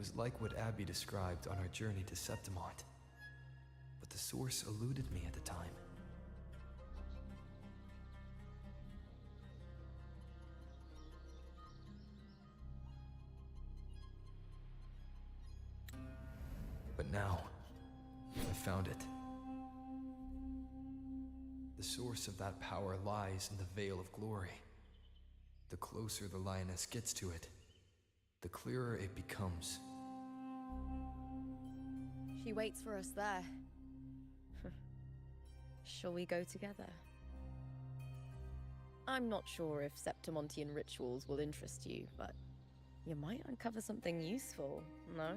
was like what Abby described on our journey to Septimont, but the source eluded me at the time. But now, I found it. The source of that power lies in the Veil of Glory. The closer the lioness gets to it, the clearer it becomes. She waits for us there. Shall we go together? I'm not sure if Septimontian rituals will interest you, but you might uncover something useful, no?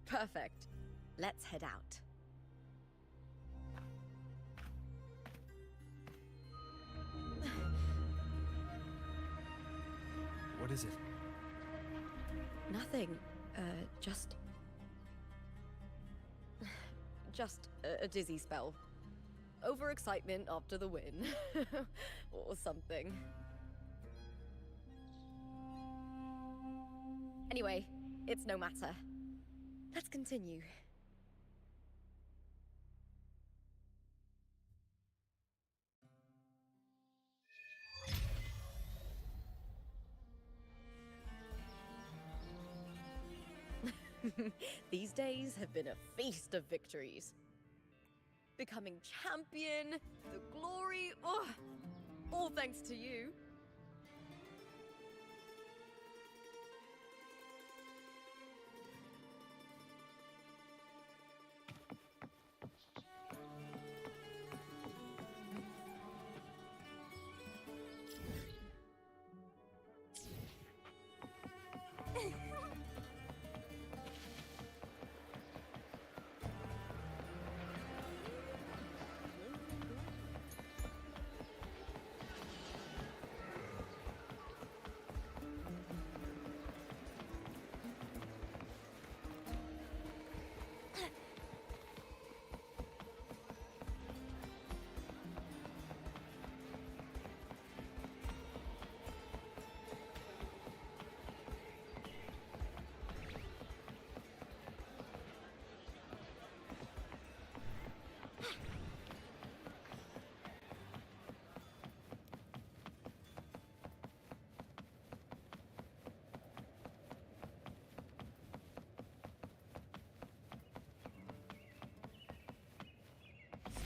Perfect. Let's head out. What is it? Nothing. Just a dizzy spell. Overexcitement after the win. Or something. Anyway, it's no matter. Let's continue. These days have been a feast of victories. Becoming champion, the glory, all thanks to you.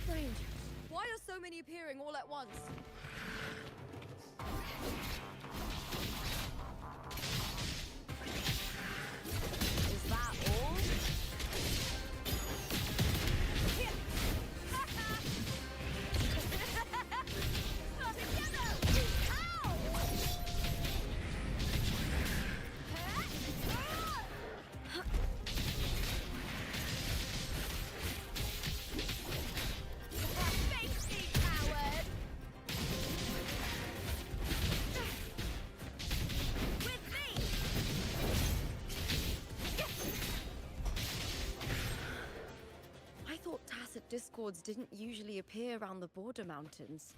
Strange. Why are so many appearing all at once? Is that all? Discords didn't usually appear around the border mountains.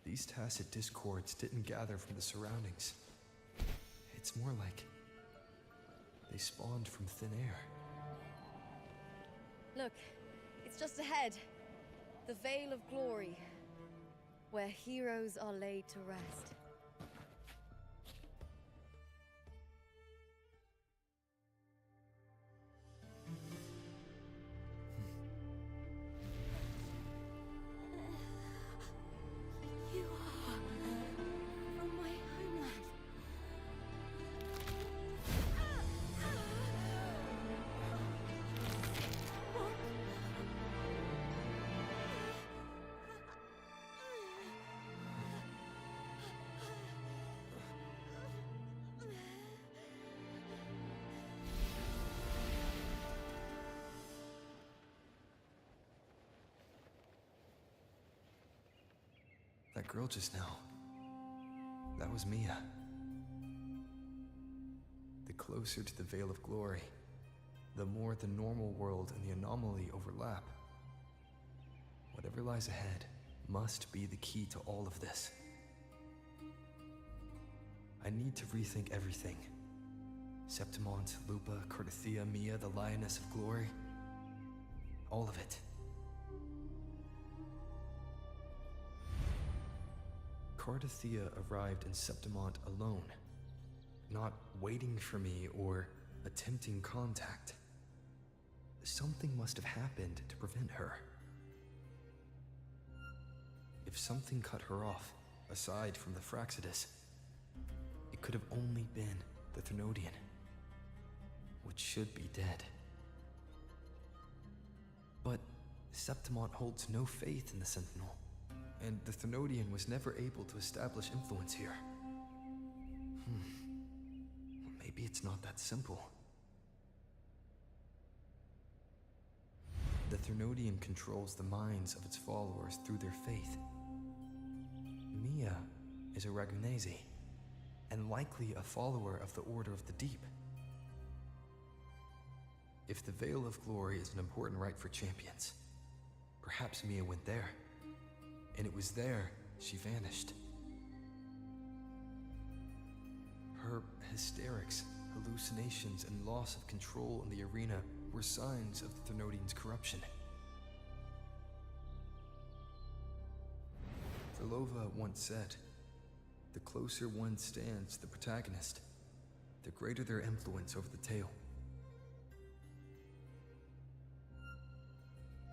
These tacit discords didn't gather from the surroundings. It's more like they spawned from thin air. Look, it's just ahead. The Veil of Glory, where heroes are laid to rest. That girl just now, that was Mia. closer to the Veil of Glory, the more the normal world and the anomaly overlap. Whatever lies ahead must be the key to all of this. I need to rethink everything. Septimont, Lupa, Cardathia, Mia, the Lioness of Glory. All of it. Cardathia arrived in Septimont alone, not waiting for me or attempting contact. Something must have happened to prevent her. If something cut her off, aside from the Fraxidus, it could have only been the Thernoidian, which should be dead. But Septimont holds no faith in the Sentinel, and the Thernoidian was never able to establish influence here. Maybe it's not that simple. The Thernoidian controls the minds of its followers through their faith. Mia is a Ragunesi, and likely a follower of the Order of the Deep. If the Veil of Glory is an important rite for champions, perhaps Mia went there, and it was there she vanished. Her hysterics, hallucinations, and loss of control in the arena were signs of the Thernoidian's corruption. Therlova once said, "The closer one stands to the protagonist, the greater their influence over the tale."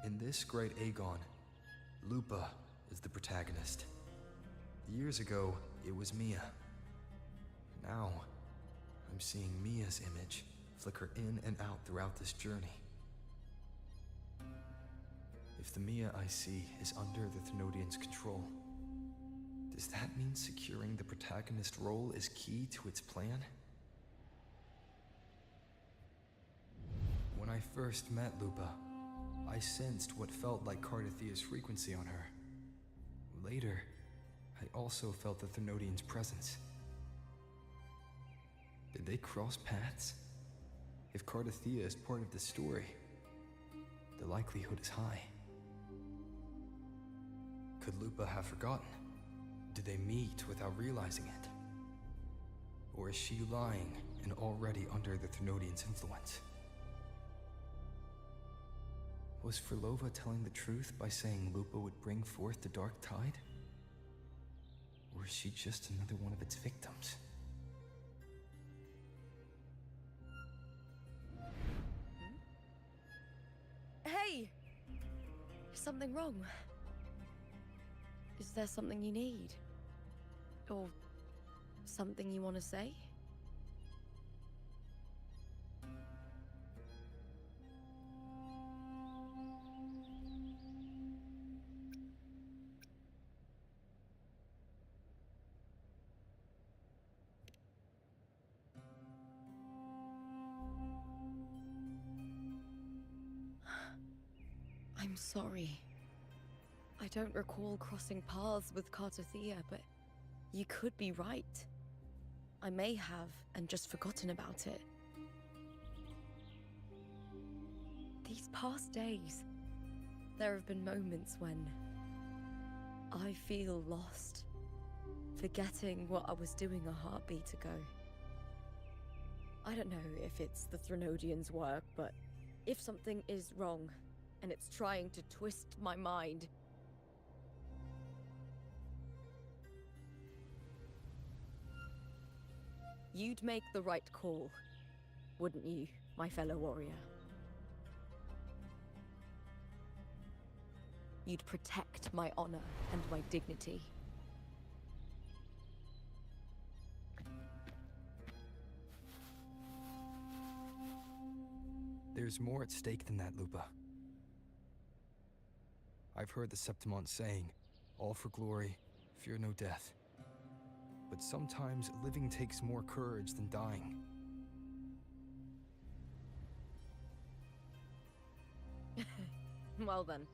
In this great Aegon, Lupa is the protagonist. Years ago, it was Mia. Now, I'm seeing Mia's image flicker in and out throughout this journey. If the Mia I see is under the Thernoidian's control, does that mean securing the protagonist role is key to its plan? When I first met Lupa, I sensed what felt like Cardathia's frequency on her. Later, I also felt the Thernoidian's presence. Did they cross paths? If Cardathia is part of the story, the likelihood is high. Could Lupa have forgotten? Did they meet without realizing it? Or is she lying and already under the Thernoidian's influence? Was Therlova telling the truth by saying Lupa would bring forth the Dark Tide? Or is she just another one of its victims? Hey! Is something wrong? Is there something you need? Or something you want to say? I'm sorry. I don't recall crossing paths with Cardathia, but you could be right. I may have and just forgotten about it. These past days, there have been moments when I feel lost, forgetting what I was doing a heartbeat ago. I don't know if it's the Thernoidian's work, but if something is wrong, and it's trying to twist my mind, you'd make the right call, wouldn't you, my fellow warrior? You'd protect my honor and my dignity. There's more at stake than that, Lupa. I've heard the Septimont saying, "All for glory, fear no death." But sometimes living takes more courage than dying. Well then,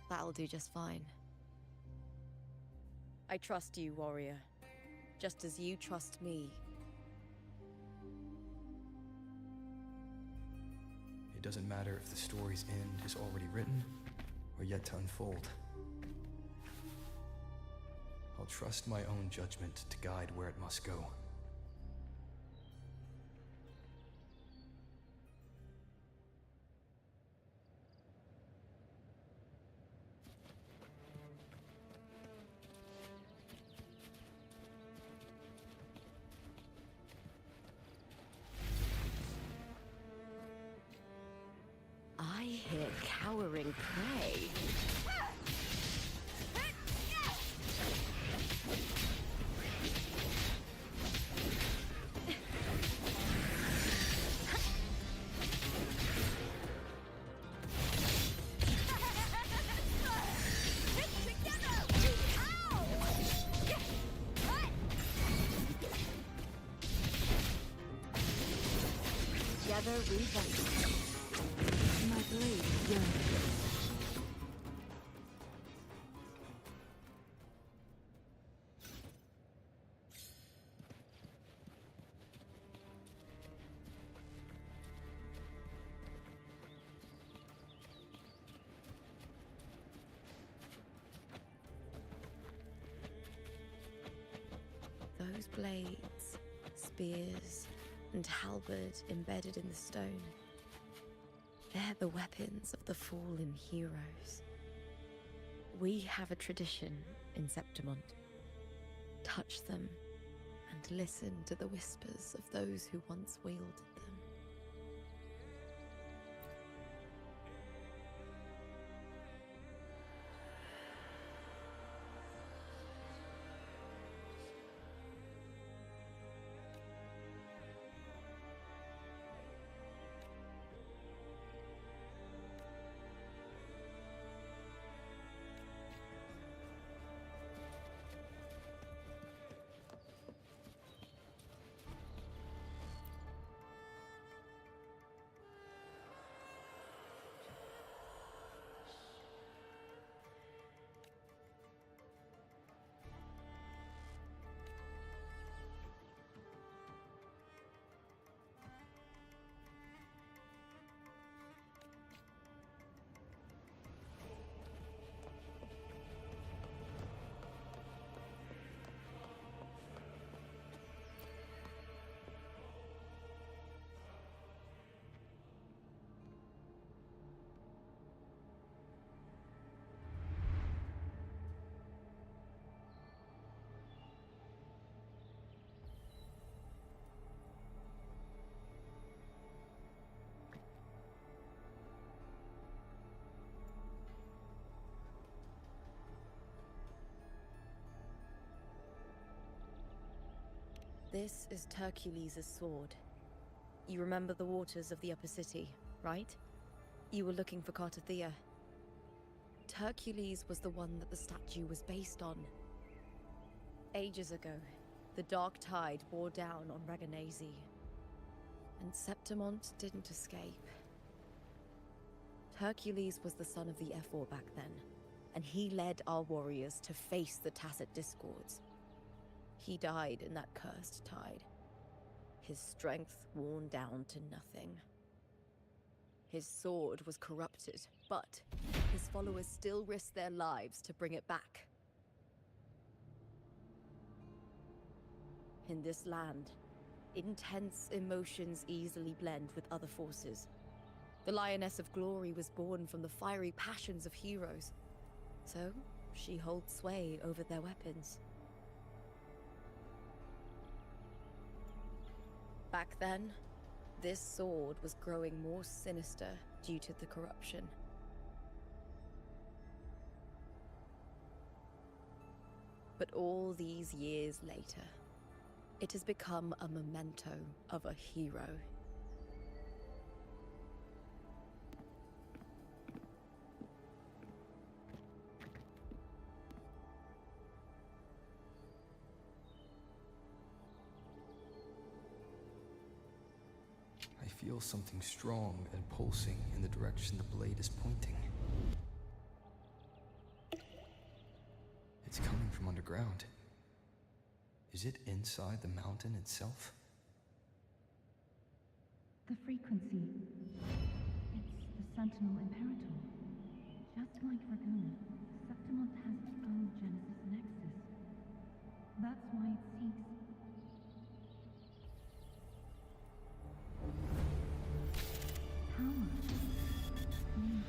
that'll do just fine. I trust you, warrior, just as you trust me. doesn't matter if the story's end is already written or yet to unfold. I'll trust my own judgment to guide where it must go. I hear cowering prey. Together we venture. My blade yearns. Those blades, spears, and halberd embedded in the stone. They're the weapons of the fallen heroes. We have a tradition in Septimont. Touch them and listen to the whispers of those who once wielded them. This is Hercules' sword. You remember the waters of the upper city, right? You were looking for Cartothea. Hercules was the one that the statue was based on. Ages ago, the dark tide bore down on Regenesi, and Septimont didn't escape. Hercules was the son of the Ephor back then, and he led our warriors to face the Tacit Discords. He died in that cursed tide, his strength worn down to nothing. His sword was corrupted, but his followers still risked their lives to bring it back. In this land, intense emotions easily blend with other forces. The Lioness of Glory was born from the fiery passions of heroes, so she holds sway over their weapons. Back then, this sword was growing more sinister due to the corruption. But all these years later, it has become a memento of a hero. I feel something strong and pulsing in the direction the blade is pointing. It's coming from underground. Is it inside the mountain itself? The frequency. It Sentinel Imperator. Just like Dragoon, Septimont has its own Genesis nexus. That's why it seeks... power. Needs pain.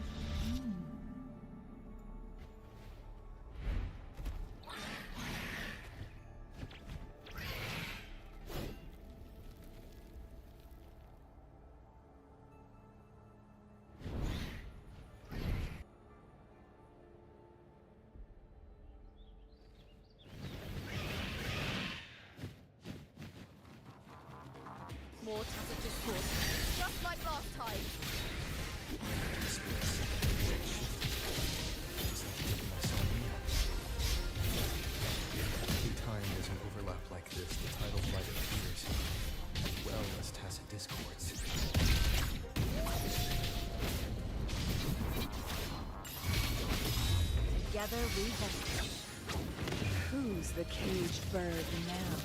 More tacit discourse, just like last time. Every time there's an overlap like this, the tidal flight appears, as well as tacit discords. Together we venture. Who's the caged bird now?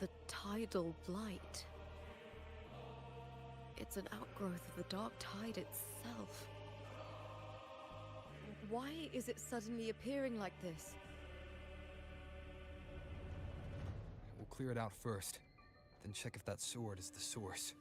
The tidal blight. It's an outgrowth of the dark tide itself. Why is it suddenly appearing like this? We'll clear it out first, then check if that sword is the source.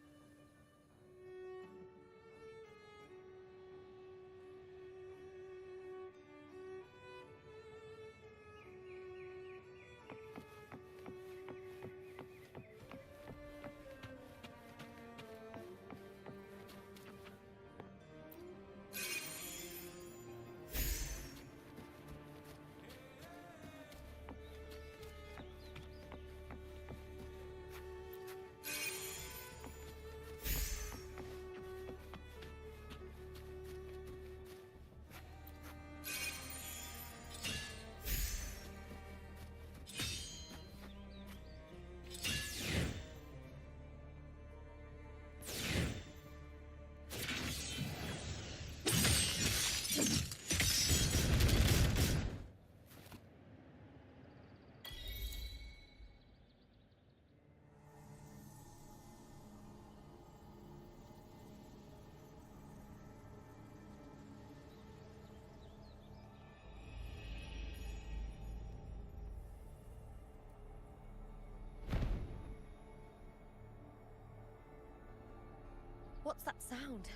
What's that sound?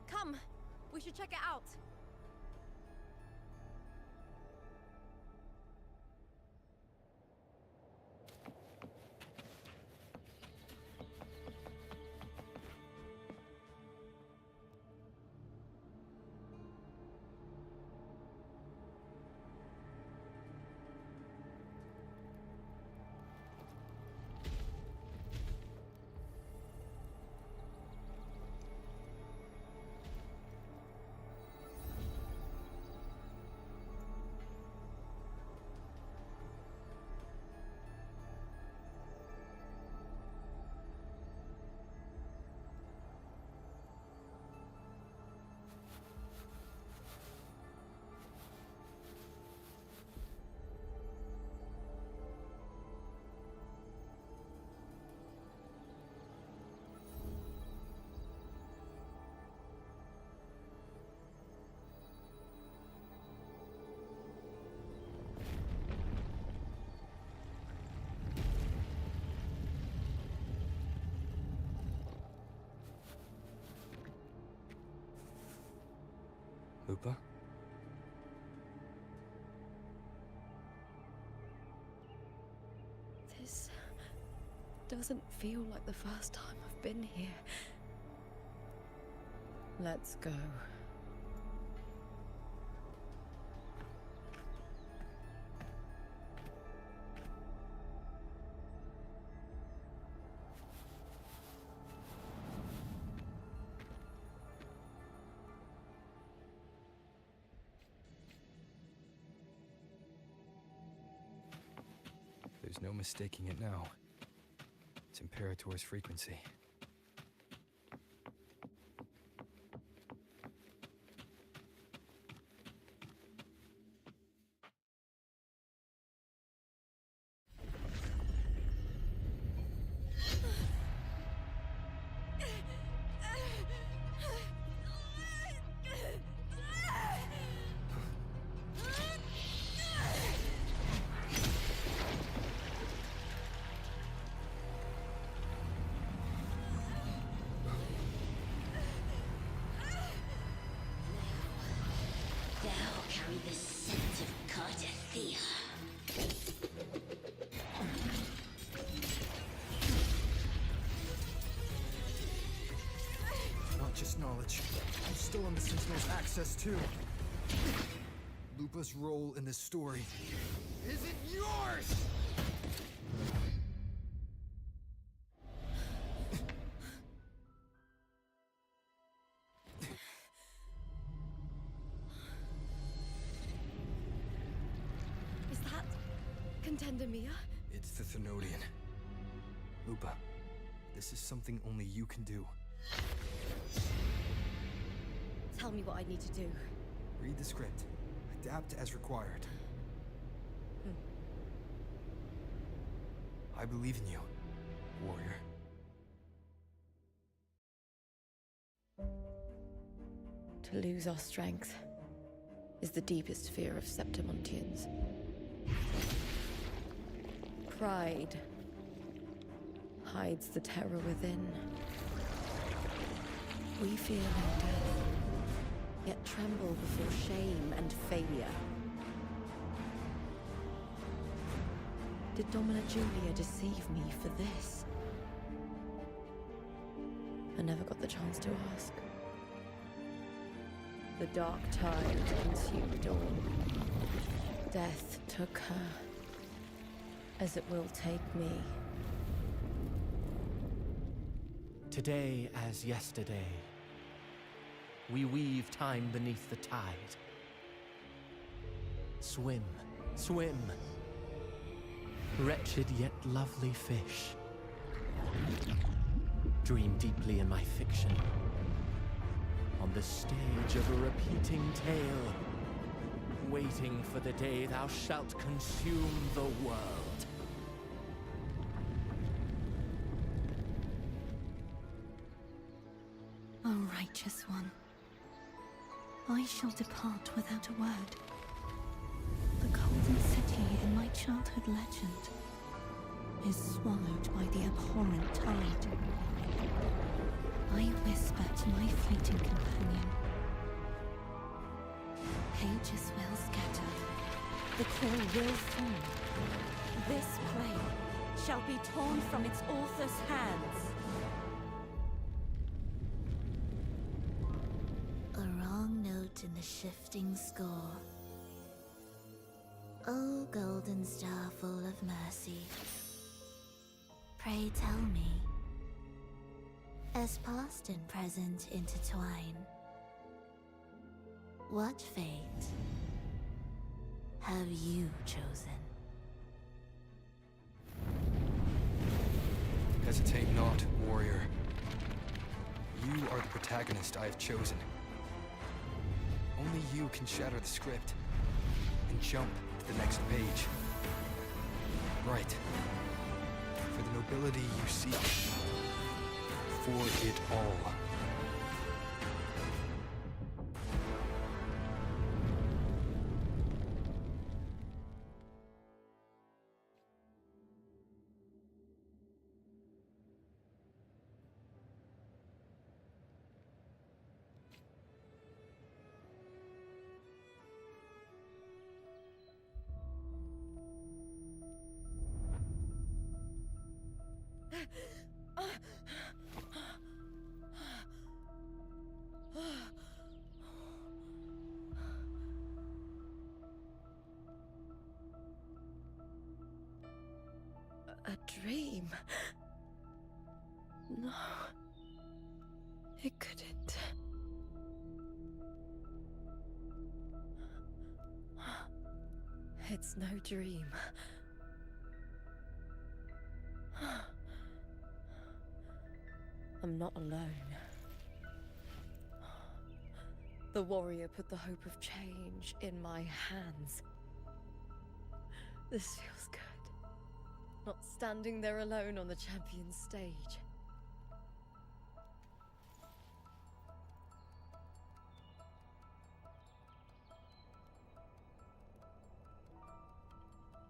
Come, we should check it out. Lupa? This doesn't feel like the first time I've been here. Let's go. There's no mistaking it now. It's Imperator's frequency. The scent of Cardathia. Not just knowledge. I'm still on the Sentinel's access too. Lupa's role in this story isn't yours! Nvme? It's the Thenodian. Lupa, this is something only you can do. Tell me what I need to do. Read the script. Adapt as required. I believe in you, warrior. To lose our strength is the deepest fear of Septimontians. Pride hides the terror within. We fear no death, yet tremble before shame and failure. Did Domina Julia deceive me for this? I never got the chance to ask. The dark tide consumed all. Death took her, as it will take me. Today as yesterday, we weave time beneath the tide. Swim, swim, wretched yet lovely fish. Dream deeply in my fiction, on the stage of a repeating tale, waiting for the day thou shalt consume the world. O righteous one, I shall depart without a word. The golden city in my childhood legend is swallowed by the abhorrent tide. I whisper to my fleeting companion. Pages will scatter. The core will fall. This play shall be torn from its author's hands. A wrong note in the shifting score. O golden star full of mercy, pray tell me, as past and present intertwine, what fate have you chosen? Hesitate not, warrior. You are the protagonist I have chosen. Only you can shatter the script and jump to the next page. Right. For the nobility you seek. For it all. A dream? No. It couldn't. It's no dream. I'm not alone. The warrior put the hope of change in my hands. This feels good. Not standing there alone on the champion's stage.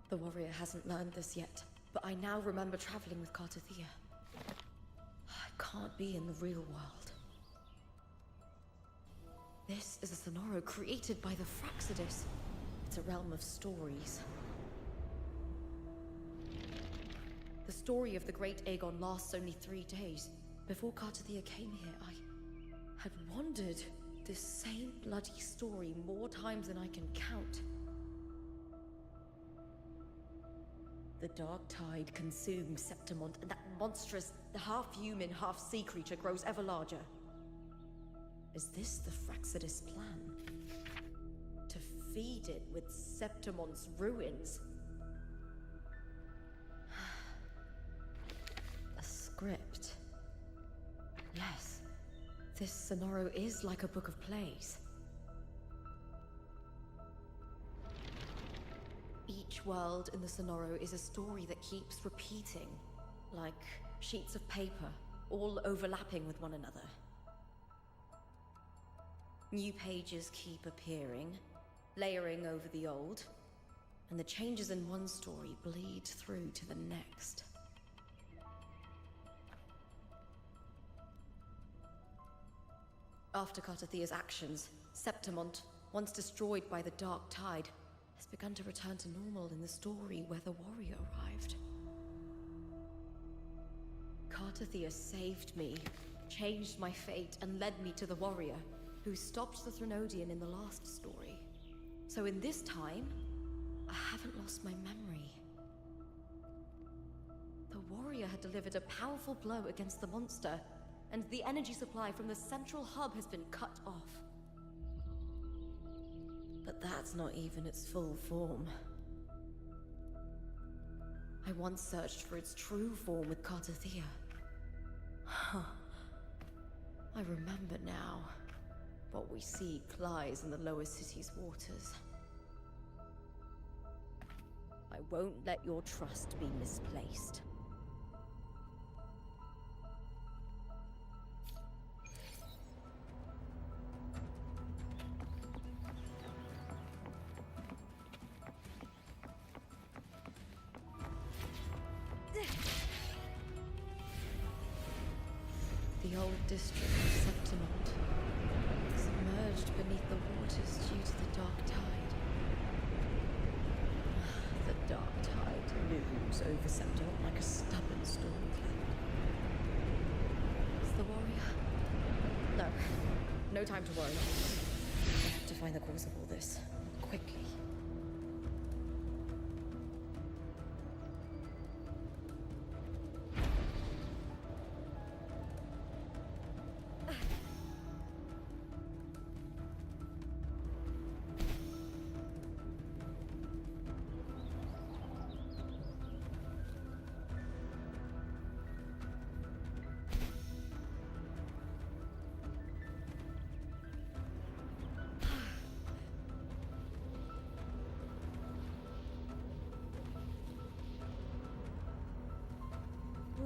The warrior hasn't learned this yet, but I now remember traveling with Cartathea. I can't be in the real world. This is a Sonoro created by the Fraxidus. It's a realm of stories. The story of the Great Aegon lasts only 3 days. Before Cartathea came here, I had wandered this same bloody story more times than I can count. The Dark Tide consumes Septimont, and that monstrous, half-human, half-sea creature grows ever larger. Is this the Fraxidus plan? To feed it with Septimont's ruins? A script. Yes, this Sonoro is like a book of plays. Each world in the Sonoro is a story that keeps repeating, like sheets of paper, all overlapping with one another. New pages keep appearing, layering over the old, and the changes in one story bleed through to the next. After Cartathea's actions, Septimont, once destroyed by the Dark Tide, has begun to return to normal in the story where the warrior arrived. Cartathea saved me, changed my fate, and led me to the warrior, who stopped the Threnodian in the last story. So in this time, I haven't lost my memory. The warrior had delivered a powerful blow against the monster, and the energy supply from the central hub has been cut off. But that's not even its full form. I once searched for its true form with Cartathea. Huh. I remember now. What we seek lies in the lower city's waters. I won't let your trust be misplaced. The old district of Septimont, submerged beneath the waters due to the Dark Tide. The Dark Tide looms over Septimont like a stubborn storm cloud. Is the warrior? No. No time to worry. I have to find the cause of all this. Quickly.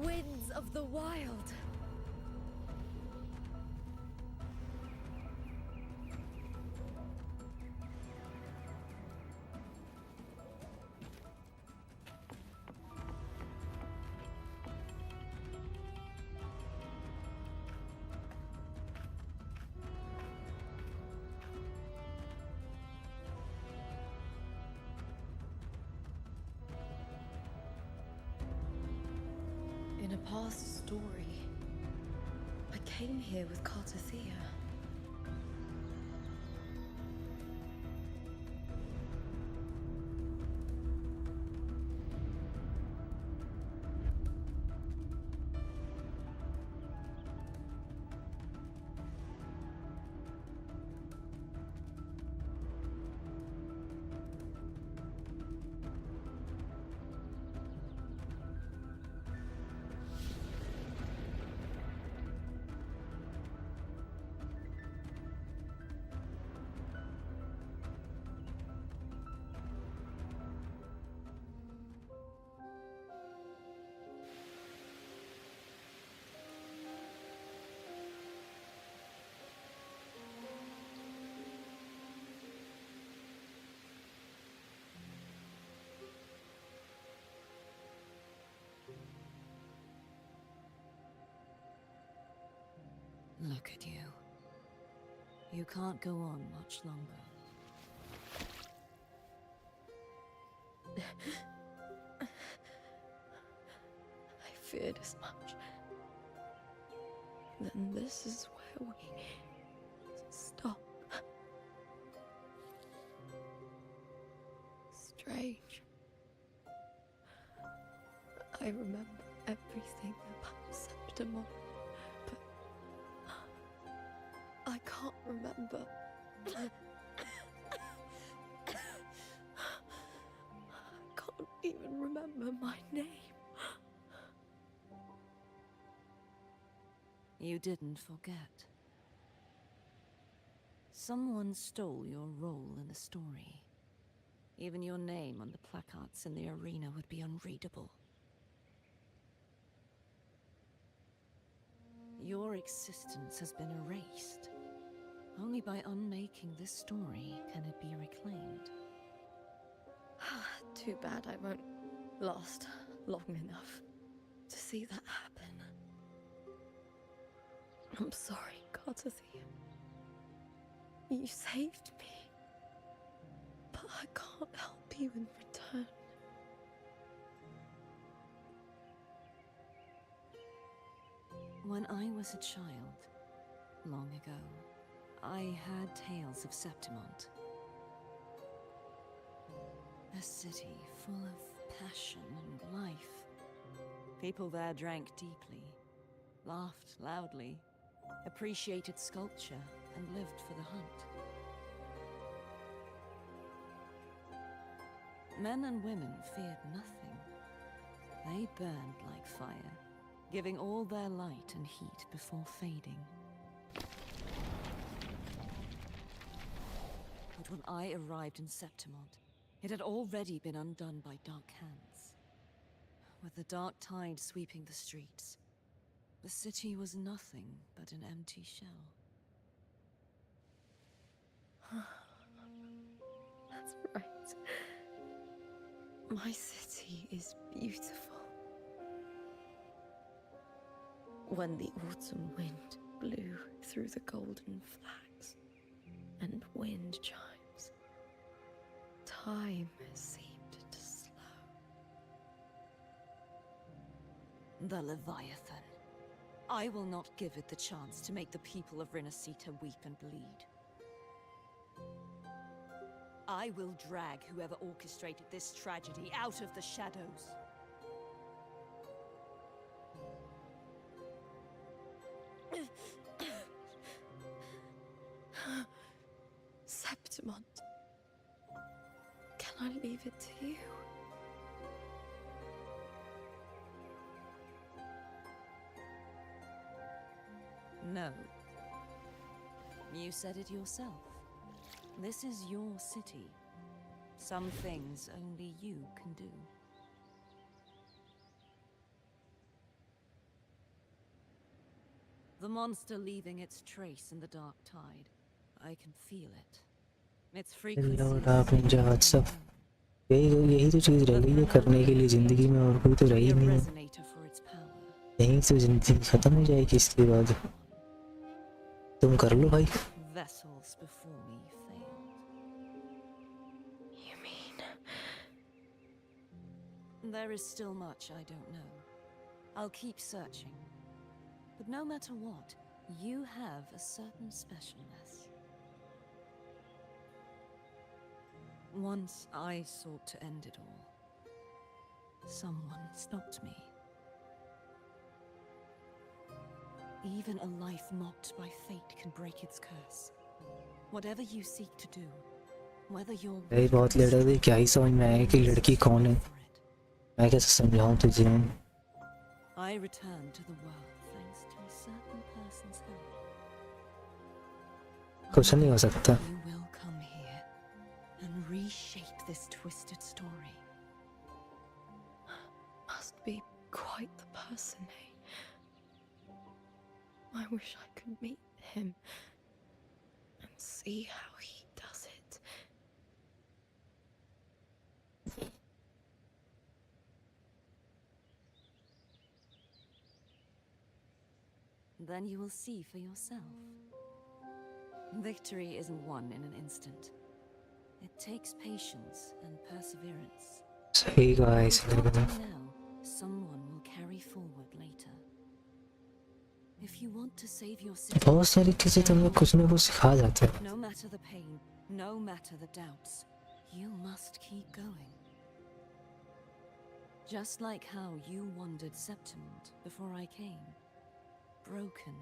Winds of the wild. In a past story, I came here with Cartathea. Look at you. You can't go on much longer. I feared as much. Then this is where we stop. Strange. I remember everything about Septimon, but I can't remember. I can't even remember my name. You didn't forget. Someone stole your role in the story. Even your name on the placards in the arena would be unreadable. Your existence has been erased. Only by unmaking this story can it be reclaimed. Too bad I won't last long enough to see that happen. I'm sorry, Carterthea. You saved me. But I can't help you in return. When I was a child, long ago, I had tales of Septimont. A city full of passion and life. People there drank deeply, laughed loudly, appreciated sculpture, and lived for the hunt. Men and women feared nothing. They burned like fire, giving all their light and heat before fading. But when I arrived in Septimont, it had already been undone by dark hands. With the dark tide sweeping the streets, the city was nothing but an empty shell. That's right. My city is beautiful. When the autumn wind blew through the golden flags and wind chimes, time seemed to slow. The Leviathan. I will not give it the chance to make the people of Renacita weep and bleed. I will drag whoever orchestrated this tragedy out of the shadows. Septimont, can I leave it to you? No. You said it yourself. This is your city. Some things only you can do. The monster leaving its trace in the dark tide. I can feel it. Its frequency is यही तो चीज़ रह गई है करने के लिए ज़िंदगी में, और कोई तो रही नहीं है। यहीं तो ज़िंदगी ख़त्म हो जाएगी इसके बाद। तुम कर लो भाई। Vessels before me failed. You mean? There is still much I don't know. I'll keep searching. But no matter what, you have a certain specialness. Once I sought to end it all. Someone stopped me. Even a life mocked by fate can break its curse. Whatever you seek to do, whether you're... भाई बहुत late है, क्या ही समझ में आया कि लड़की कौन है? मैं कैसे समझाऊं तुझे? I return to the world thanks to a certain person's help. कुछ नहीं हो सकता। You will come here and reshape this twisted story. Must be quite the person, eh? I wish I could meet him and see how he does it. Then you will see for yourself. Victory isn't won in an instant. It takes patience and perseverance. सही कहा है इसने Now, someone will carry forward later. If you want to save your city, बहुत सारी चीजें तुम्हें कुछ ना कुछ सिखा जाते हैं no matter the pain, no matter the doubts, you must keep going. Just like how you wandered Septimont before I came. Broken,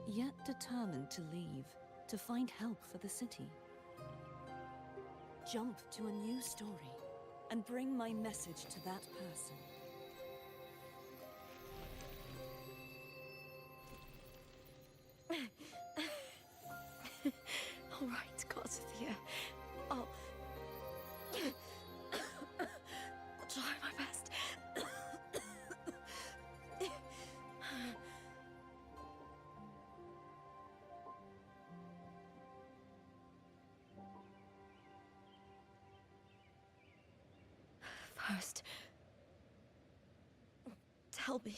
yet determined to leave, to find help for the city. Jump to a new story and bring my message to that person. All right, Garcia. I'll try my best. First, tell me,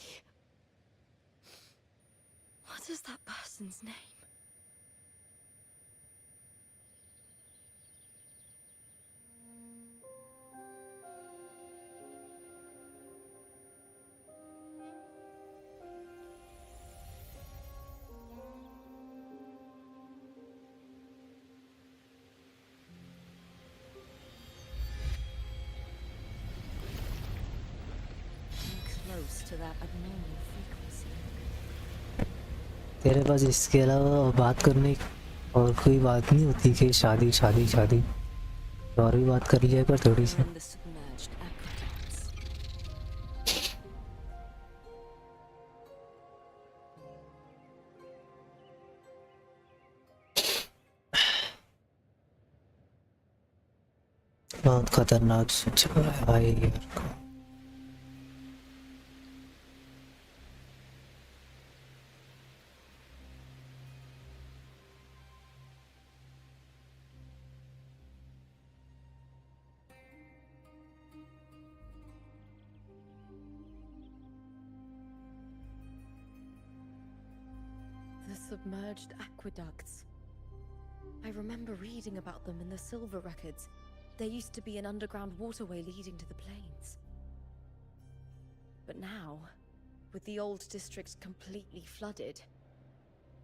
what is that person's name? Close to that abnormal frequency. तेरे पास इसके अलावा बात करने और कोई बात नहीं होती कि शादी शादी शादी और भी बात कर लिया कर थोड़ी सी And the submerged aqueducts. बहुत खतरनाक सोच रहा है भाई यार को The submerged aqueducts. I remember reading about them in the silver records. There used to be an underground waterway leading to the plains. But now, with the old district completely flooded,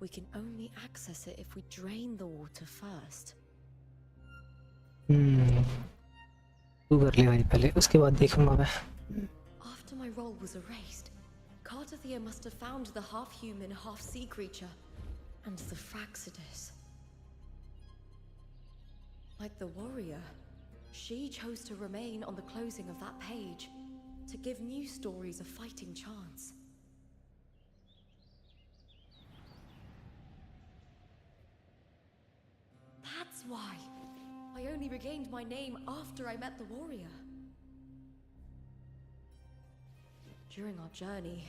we can only access it if we drain the water first. तू कर ले भाई पहले उसके बाद देखूंगा मैं After my role was erased, Cartathea must have found the half-human, half-sea creature, and the Fraxidus. Like the warrior, she chose to remain on the closing of that page, to give new stories a fighting chance. That's why I only regained my name after I met the warrior. During our journey,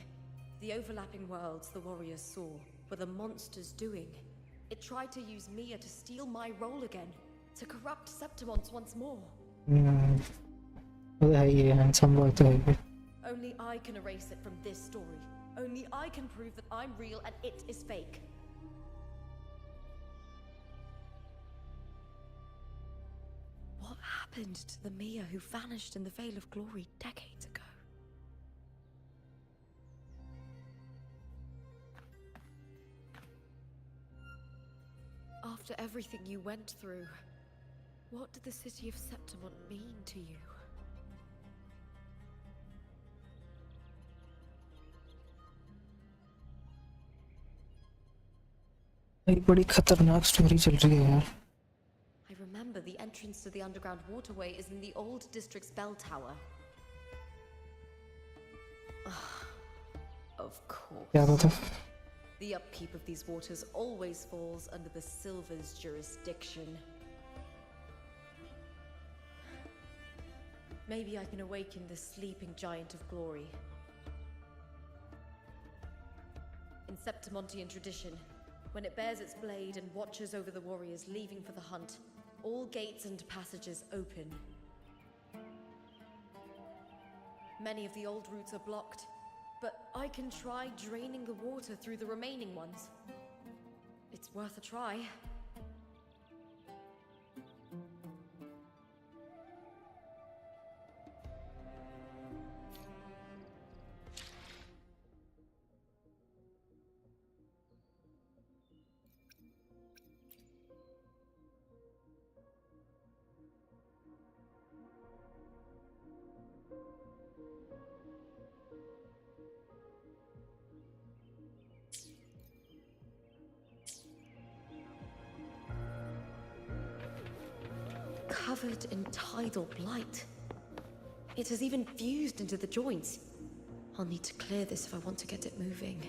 the overlapping worlds the warriors saw were the monsters doing. It tried to use Mia to steal my role again, to corrupt Septimont once more. ये handsome boy तो है Only I can erase it from this story. Only I can prove that I'm real and it is fake. What happened to the Mia who vanished in the Veil of Glory decades ago? After everything you went through, what did the city of Septimont mean to you? एक बड़ी खतरनाक story चल रही है यार I remember the entrance to the underground waterway is in the old district's bell tower. Of course. क्या पता The upkeep of these waters always falls under the Silver's jurisdiction. Maybe I can awaken the sleeping giant of glory. In Septimontian tradition, when it bears its blade and watches over the warriors leaving for the hunt, all gates and passages open. Many of the old routes are blocked, but I can try draining the water through the remaining ones. It's worth a try. Covered in tidal blight. It has even fused into the joints. I'll need to clear this if I want to get it moving.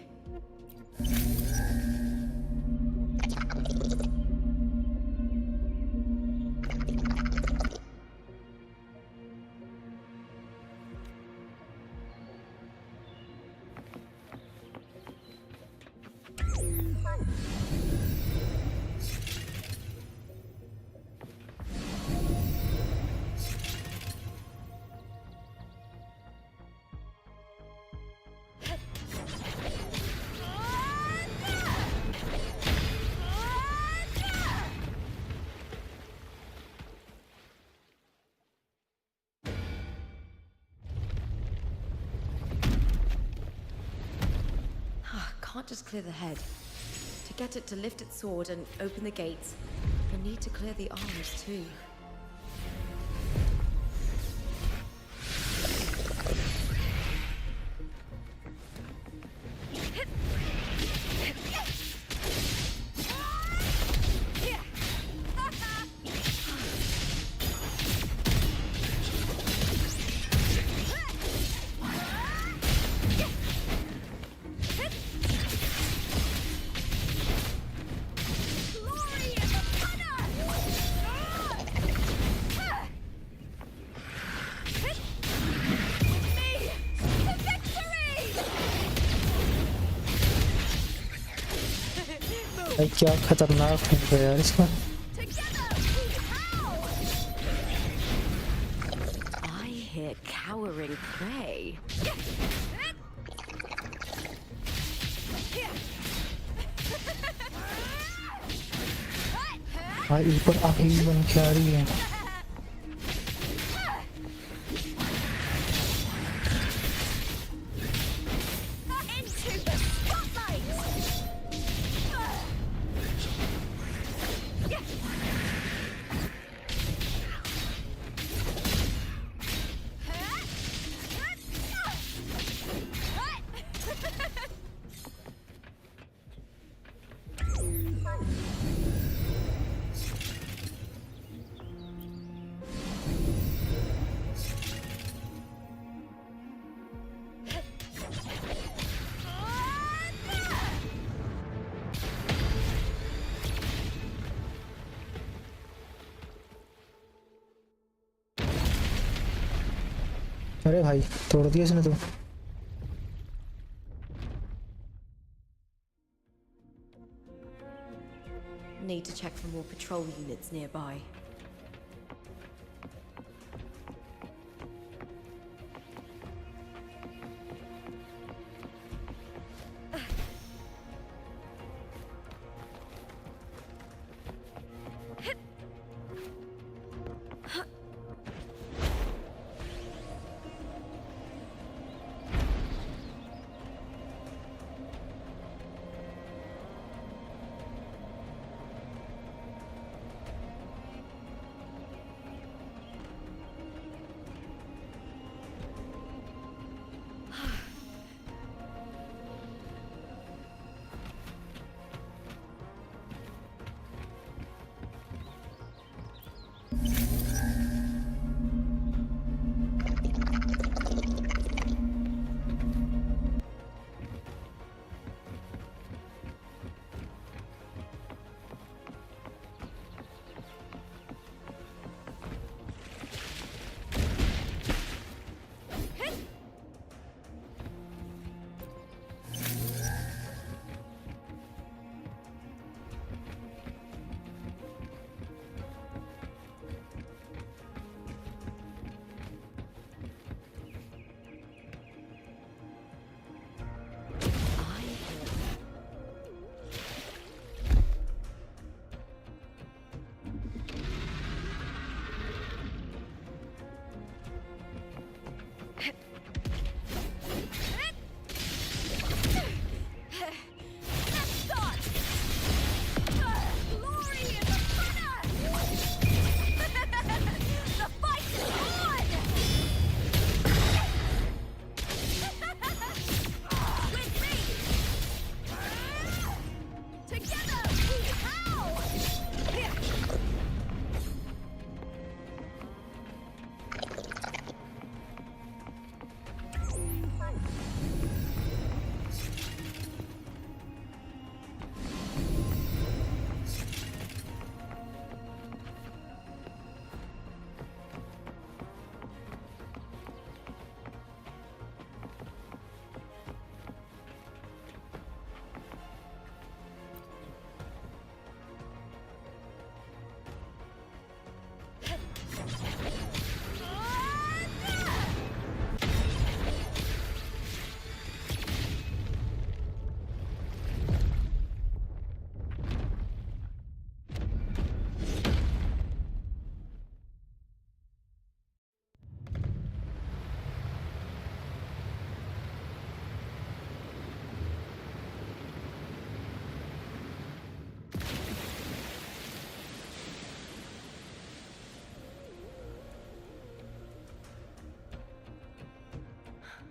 Can't just clear the head. To get it to lift its sword and open the gates, I need to clear the arms too. भाई क्या खतरनाक है यार इसका। I hear cowering prey. भाई ऊपर आगे ही बन के आ रही है। अरे भाई तोड़ दिया इसने तो। Need to check for more patrol units nearby.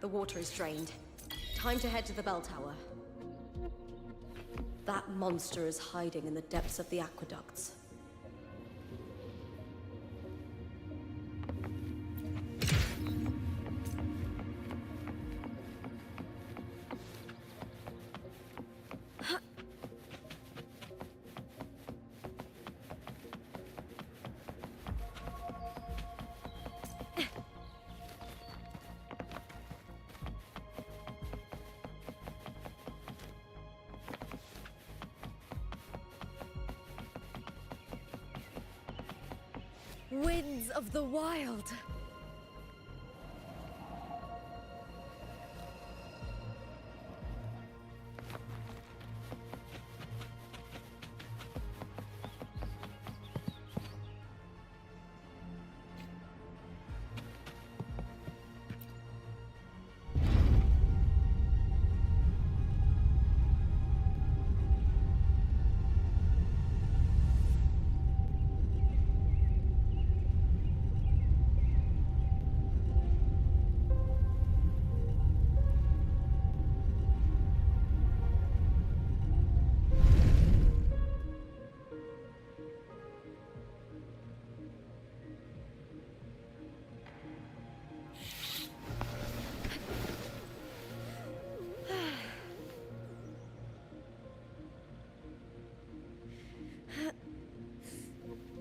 The water is drained. Time to head to the bell tower. That monster is hiding in the depths of the aqueducts. Winds of the wild!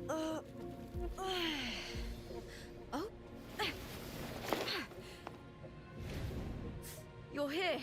Oh. You're here.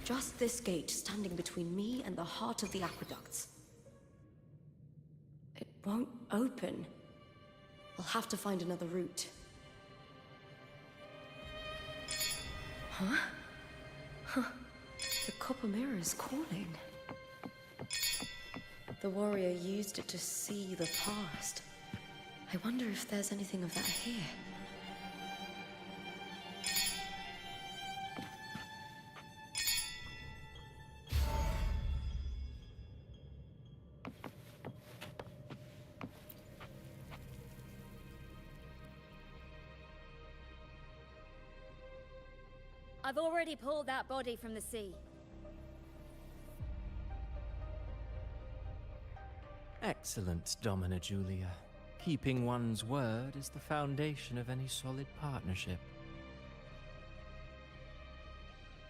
Just this gate standing between me and the heart of the aqueducts. It won't open. I'll have to find another route. Huh? Huh. The copper mirror is calling. The warrior used it to see the past. I wonder if there's anything of that here. I've already pulled that body from the sea. Excellent, Domina Julia. Keeping one's word is the foundation of any solid partnership.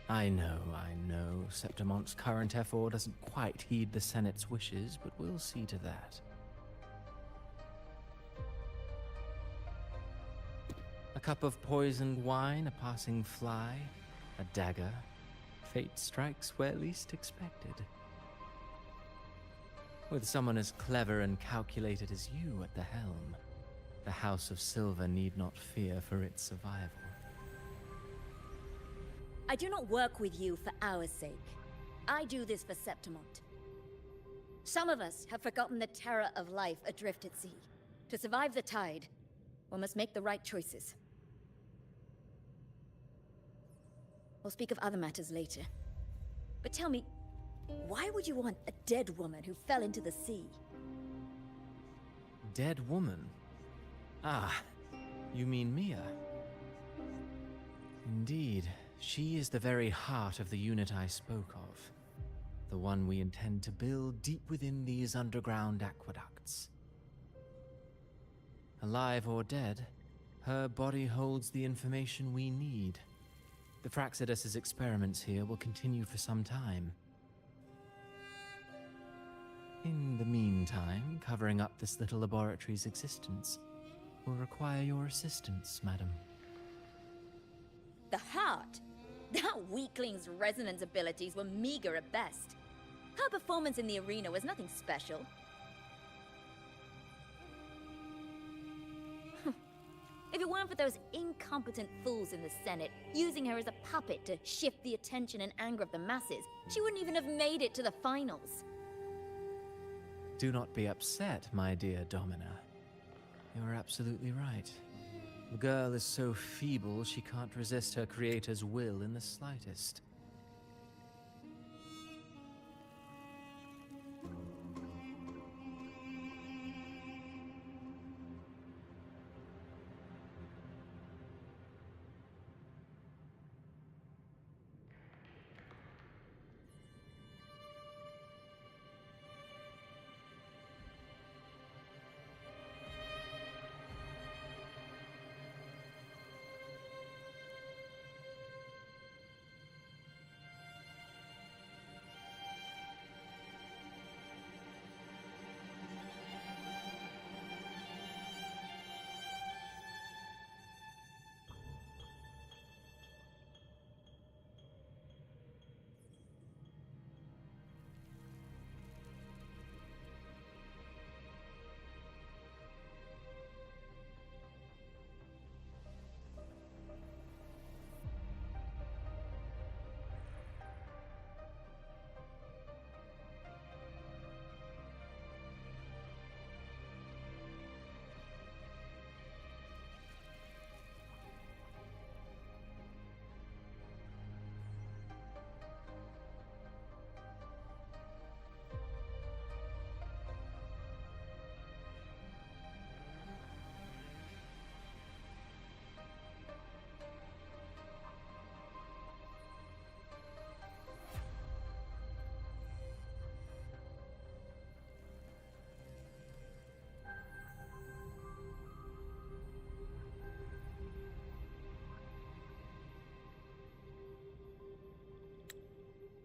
I know. Septimonte's current F4 doesn't quite heed the Senate's wishes, but we'll see to that. A cup of poisoned wine, a passing fly, a dagger. Fate strikes where least expected. With someone as clever and calculated as you at the helm, the House of Silver need not fear for its survival. I do not work with you for our sake. I do this for Septimont. Some of us have forgotten the terror of life adrift at sea. To survive the tide, one must make the right choices. We'll speak of other matters later. But tell me, why would you want a dead woman who fell into the sea? Dead woman? Ah, you mean Mia? Indeed, she is the very heart of the unit I spoke of. The one we intend to build deep within these underground aqueducts. Alive or dead, her body holds the information we need The Fraxidus's experiments here will continue for some time. In the meantime, covering up this little laboratory's existence will require your assistance, madam. The heart? That weakling's resonance abilities were meager at best. Her performance in the arena was nothing special. If it weren't for those incompetent fools in the Senate using her as a puppet to shift the attention and anger of the masses, she wouldn't even have made it to the finals. Do not be upset, my dear Domina. You are absolutely right. The girl is so feeble she can't resist her creator's will in the slightest.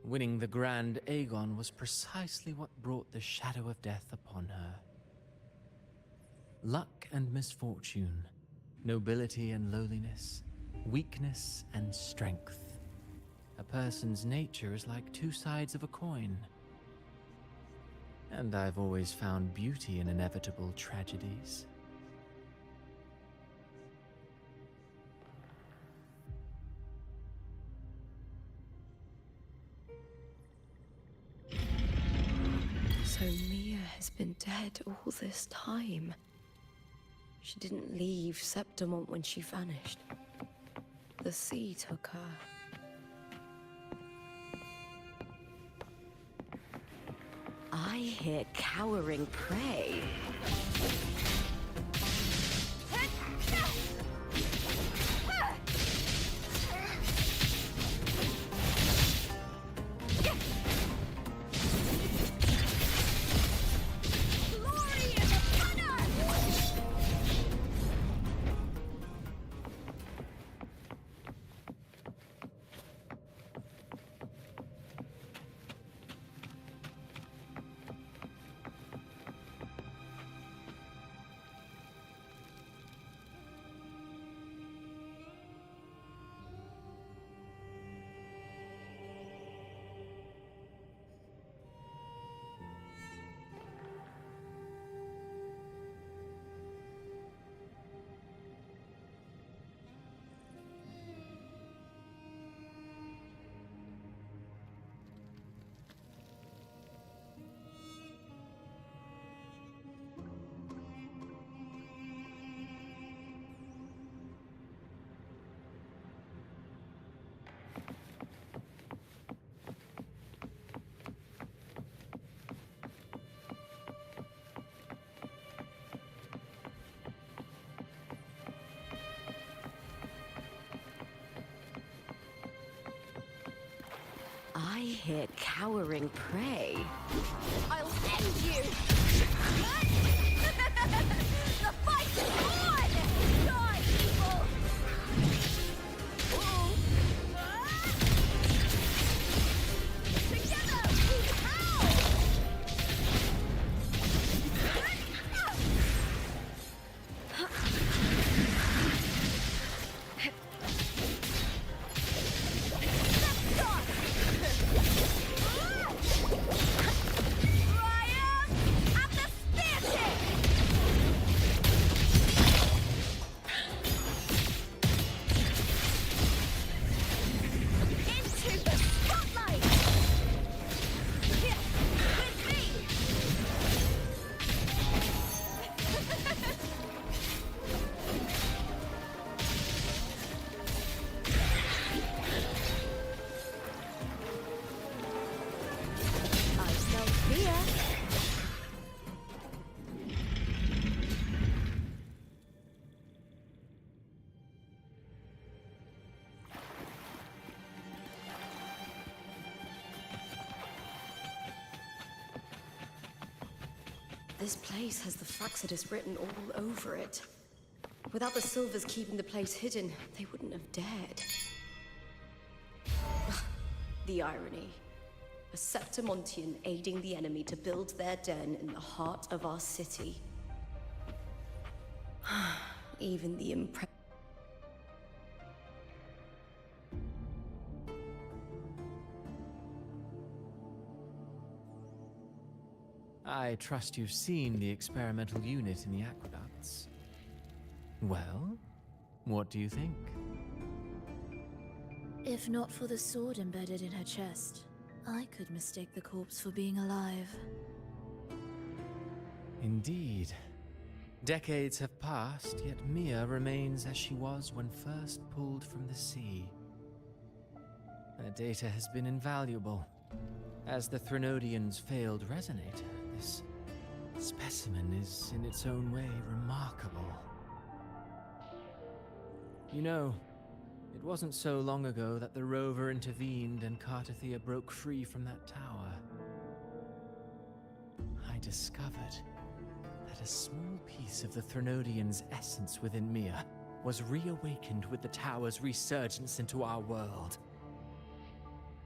Winning the Grand Aegon was precisely what brought the shadow of death upon her. Luck and misfortune, nobility and lowliness, weakness and strength. A person's nature is like two sides of a coin. And I've always found beauty in inevitable tragedies. So Mia has been dead all this time. She didn't leave Septimont when she vanished. The sea took her. I hear cowering prey. I hear cowering prey. I'll end you! The fight is on! Die, evil! Ooh. fear. This place has the Fractsidus written all over it. Without the Silvers keeping the place hidden, they wouldn't have dared. The irony. A Septimontian aiding the enemy to build their den in the heart of our city. Even the I trust you've seen the experimental unit in the aqueducts. Well, what do you think? If not for the sword embedded in her chest, I could mistake the corpse for being alive. Indeed. Decades have passed, yet Mia remains as she was when first pulled from the sea. Her data has been invaluable. As the Threnodian's failed resonator, this specimen is in its own way remarkable. You know, it wasn't so long ago that the rover intervened and Cartathea broke free from that tower. I discovered that a small piece of the Threnodian's essence within Mia was reawakened with the tower's resurgence into our world.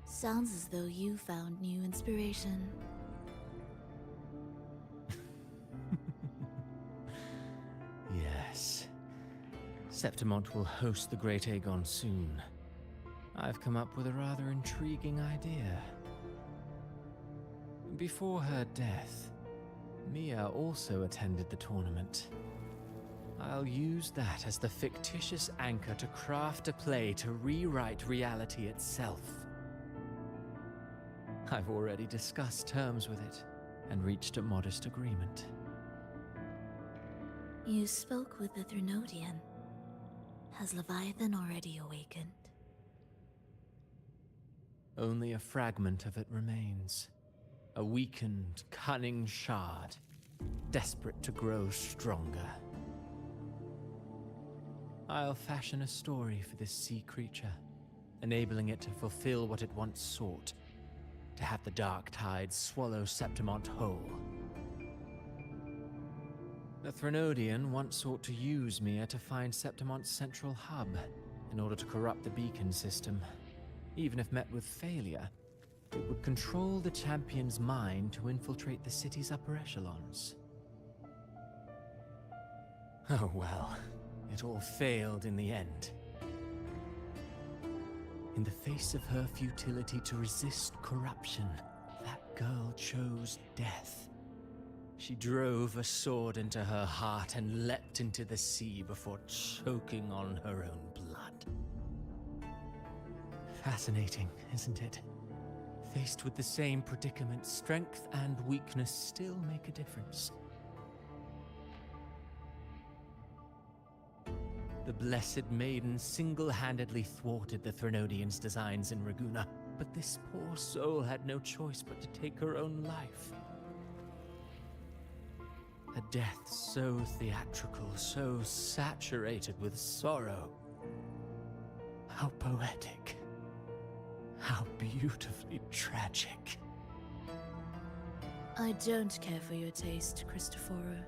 Sounds as though you found new inspiration. Yes. Septimont will host the Great Aegon soon. I've come up with a rather intriguing idea. Before her death, Mia also attended the tournament. I'll use that as the fictitious anchor to craft a play to rewrite reality itself. I've already discussed terms with it and reached a modest agreement. You spoke with the Threnodian. Has Leviathan already awakened? Only a fragment of it remains. A weakened, cunning shard, desperate to grow stronger. I'll fashion a story for this sea creature, enabling it to fulfill what it once sought, to have the dark tides swallow Septimont whole. The Threnodian once sought to use Mia to find Septimont's central hub in order to corrupt the beacon system. Even if met with failure, it would control the champion's mind to infiltrate the city's upper echelons. Oh well, it all failed in the end. In the face of her futility to resist corruption, that girl chose death. She drove a sword into her heart and leapt into the sea before choking on her own blood. Fascinating, isn't it? Faced with the same predicament, strength and weakness still make a difference. The Blessed Maiden single-handedly thwarted the Threnodian's designs in Raguna, but this poor soul had no choice but to take her own life. A death so theatrical, so saturated with sorrow. How poetic. How beautifully tragic. I don't care for your taste, Cristoforo.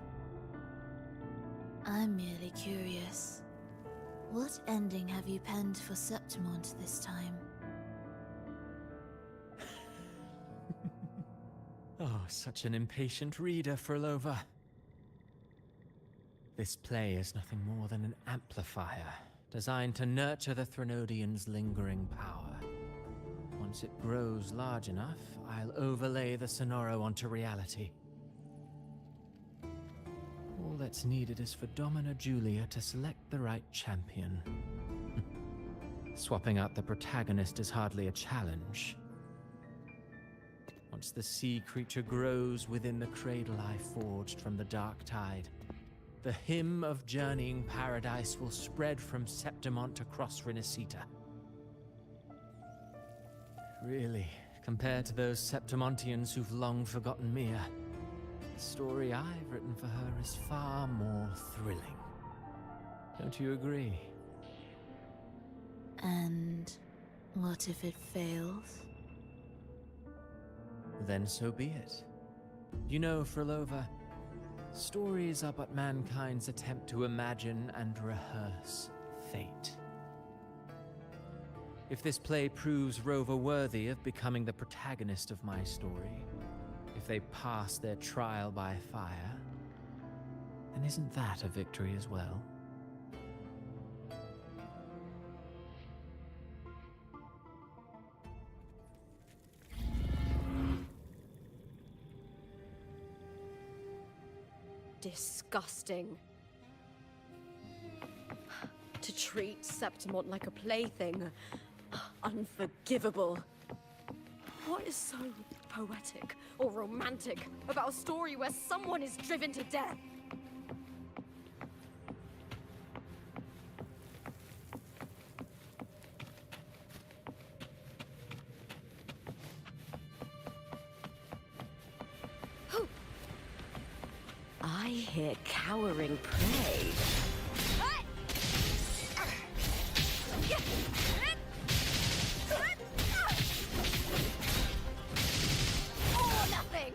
I'm merely curious. What ending have you penned for Septimont this time? Oh, such an impatient reader, Frolova. This play is nothing more than an amplifier, designed to nurture the Threnodian's lingering power. Once it grows large enough, I'll overlay the Sonoro onto reality. All that's needed is for Domina Julia to select the right champion. Swapping out the protagonist is hardly a challenge. Once the sea creature grows within the cradle I forged from the dark tide, the hymn of journeying paradise will spread from Septimont across Renacita. Really Compared to those Septimontians who've long forgotten Mia, the story I've written for her is far more thrilling. Don't you agree? And what if it fails? Then so be it. You know, Frolova, stories are but mankind's attempt to imagine and rehearse fate. If this play proves Rover worthy of becoming the protagonist of my story, if they pass their trial by fire, then isn't that a victory as well? Disgusting. To treat Septimont like a plaything. Unforgivable. What is so poetic or romantic about a story where someone is driven to death? I hear cowering prey. Or nothing!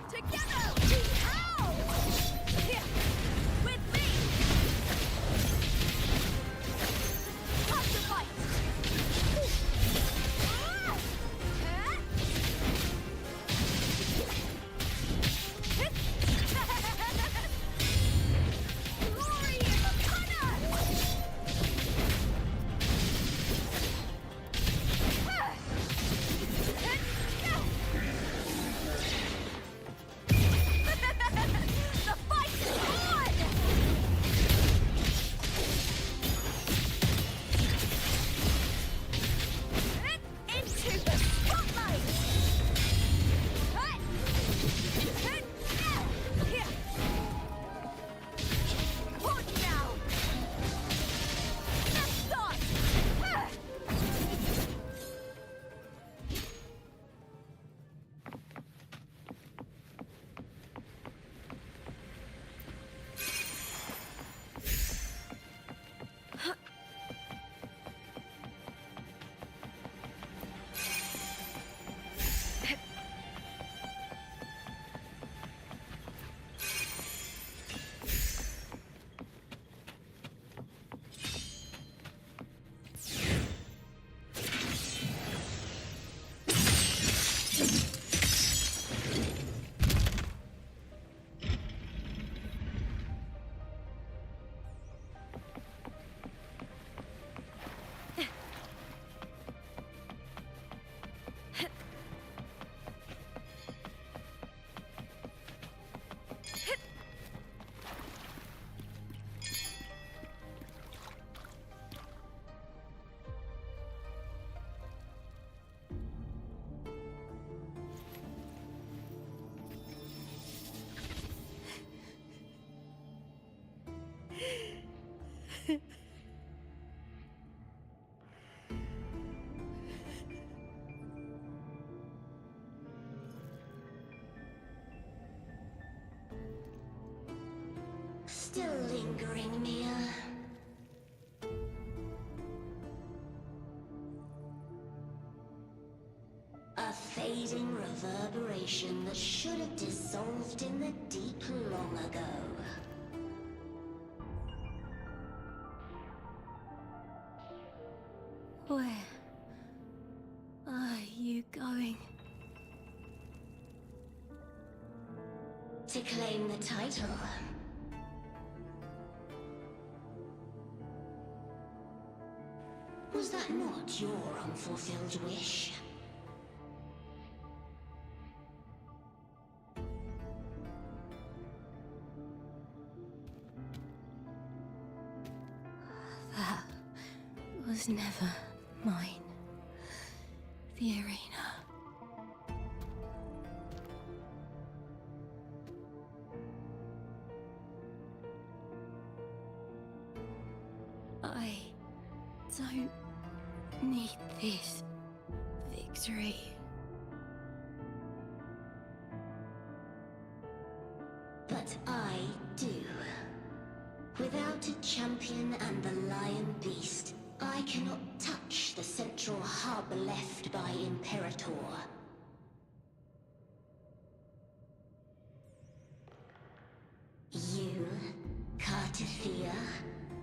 Together we howl! Here, with me! Time to fight! Glory is upon us! The fight is on! Into the spotlight! Here! Hold now! Let's start! Still lingering, Mia. A fading reverberation that should have dissolved in the deep long ago. Where are you going? To claim the title. Was that not your unfulfilled wish? That was never mine. The arena. don't need this victory. But I do. Without a champion and the Lion Beast, I cannot touch the central hub left by Imperator. You, Cartithia,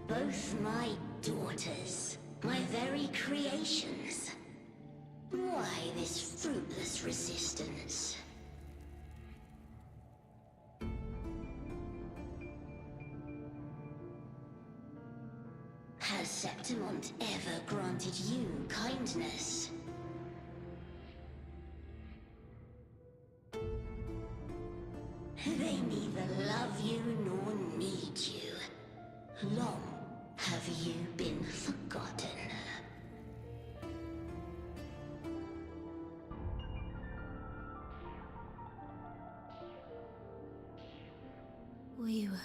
both my daughters, my very creations. Why this fruitless resistance? Has Septimont ever granted you kindness? They neither love you nor need you. Long have you been forgotten. We were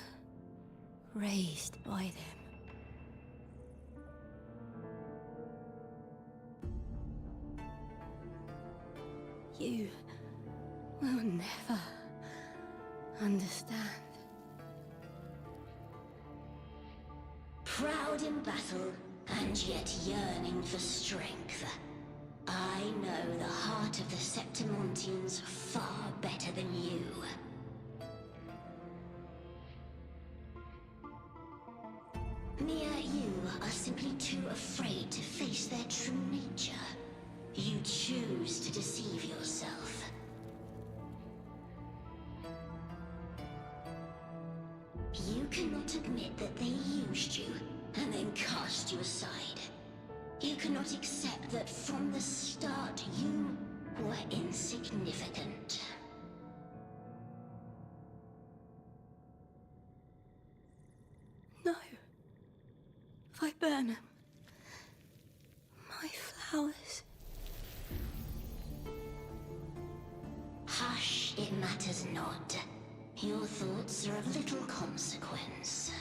raised by them. You will never understand. Proud in battle, and yet yearning for strength. I know the heart of the Septimontians far better than you. Mia, you are simply too afraid to face their true nature. You choose to deceive yourself. You cannot admit that they used you, and then cast you aside. You cannot accept that from the start you were insignificant. No. Viburnum. My flowers. Hush, it matters not. Your thoughts are of little consequence.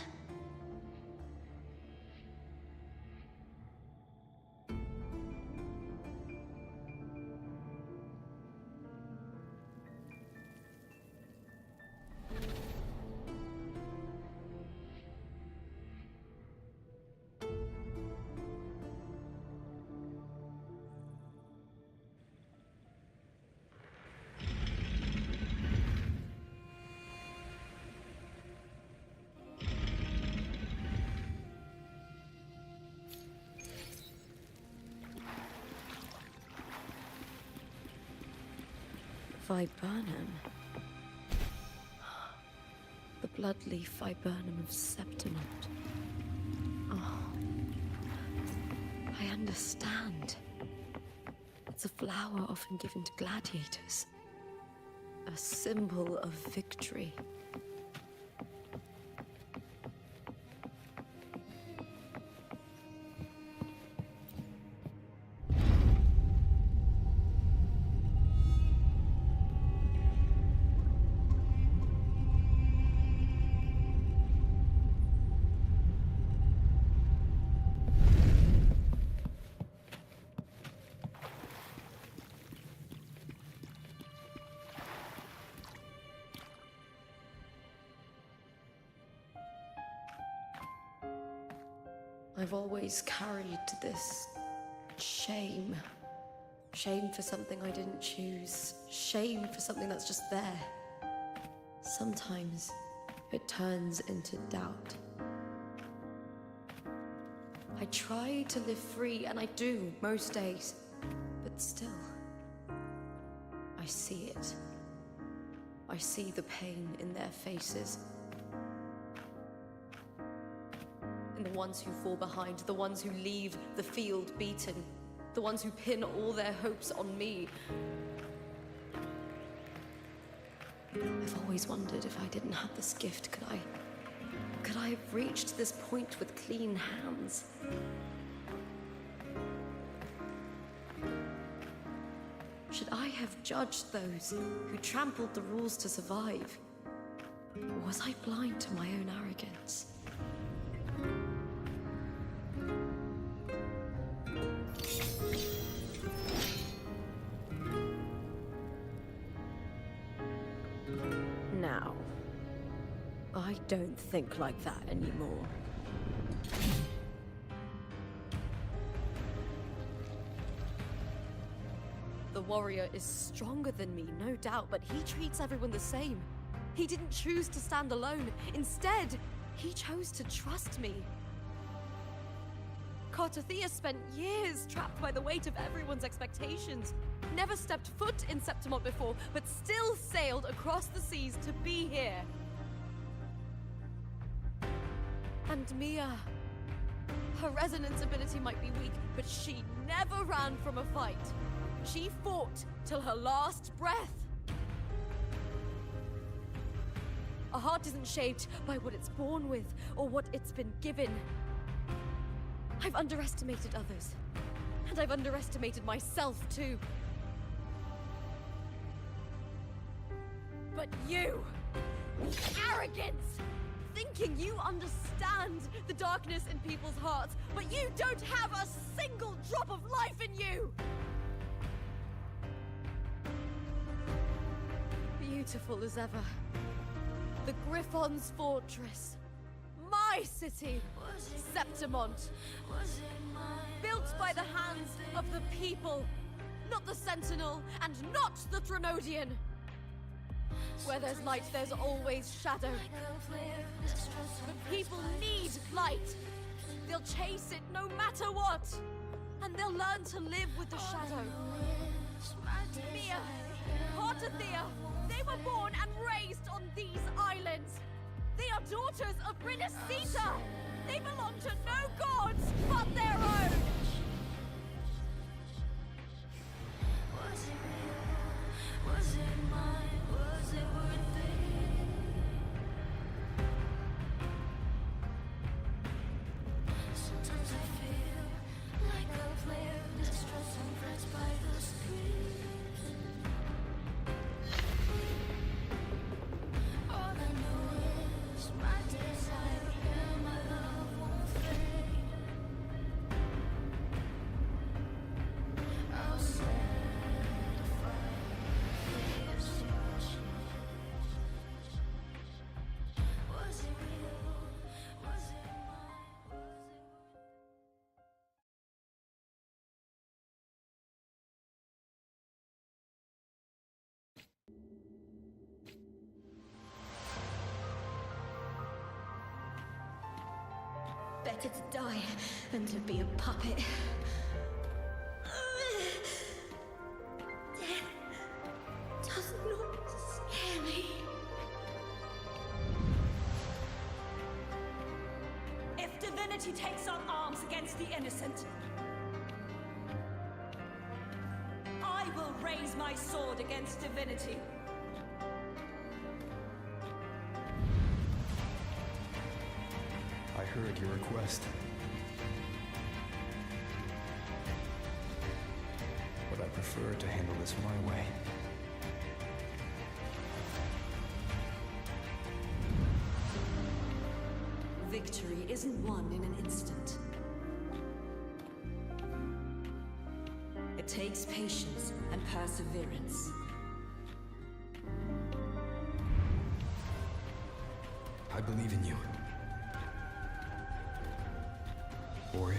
Viburnum. The bloodleaf viburnum of Septimont. Oh, I understand. It's a flower often given to gladiators. A symbol of victory. I've always carried this shame. Shame for something I didn't choose. Shame for something that's just there. Sometimes it turns into doubt. I try to live free, and I do most days. But still, I see it. I see the pain in their faces. And the ones who fall behind, the ones who leave the field beaten, the ones who pin all their hopes on me. I've always wondered if I didn't have this gift, could I have reached this point with clean hands? Should I have judged those who trampled the rules to survive? Or was I blind to my own arrogance? don't think like that anymore. The warrior is stronger than me, no doubt, but he treats everyone the same. He didn't choose to stand alone. Instead, he chose to trust me. Cartothea spent years trapped by the weight of everyone's expectations. Never stepped foot in Septimont before, but still sailed across the seas to be here. And Mia. Her resonance ability might be weak, but she never ran from a fight. She fought till her last breath. A heart isn't shaped by what it's born with or what it's been given. I've underestimated others, and I've underestimated myself too. But you, arrogance, thinking you understand the darkness in people's hearts, but you don't have a single drop of life in you! Beautiful as ever. The Griffon's fortress. My city, Septimont. Built by the hands of the people, not the Sentinel and not the Trinodian. Where there's light, there's always shadow. But people need light. They'll chase it no matter what. And they'll learn to live with the shadow. Mia, Cartothea, they were born and raised on these islands. They are daughters of Renasita. They belong to no gods but their own. Was it real? Was it mine? Was it worth it? Sometimes I feel like a player distressed and pressed by the screams. All I know is my desire and my love won't fade. I'll set fire to this. Was it real? Was it mine? Was it? Better to die than to be a puppet. Death does not scare me. If divinity takes up arms against the innocent, I will raise my sword against divinity. I heard your request. But I prefer to handle this my way. Victory isn't won in an instant. It takes patience and perseverance. I believe in you. Warrior.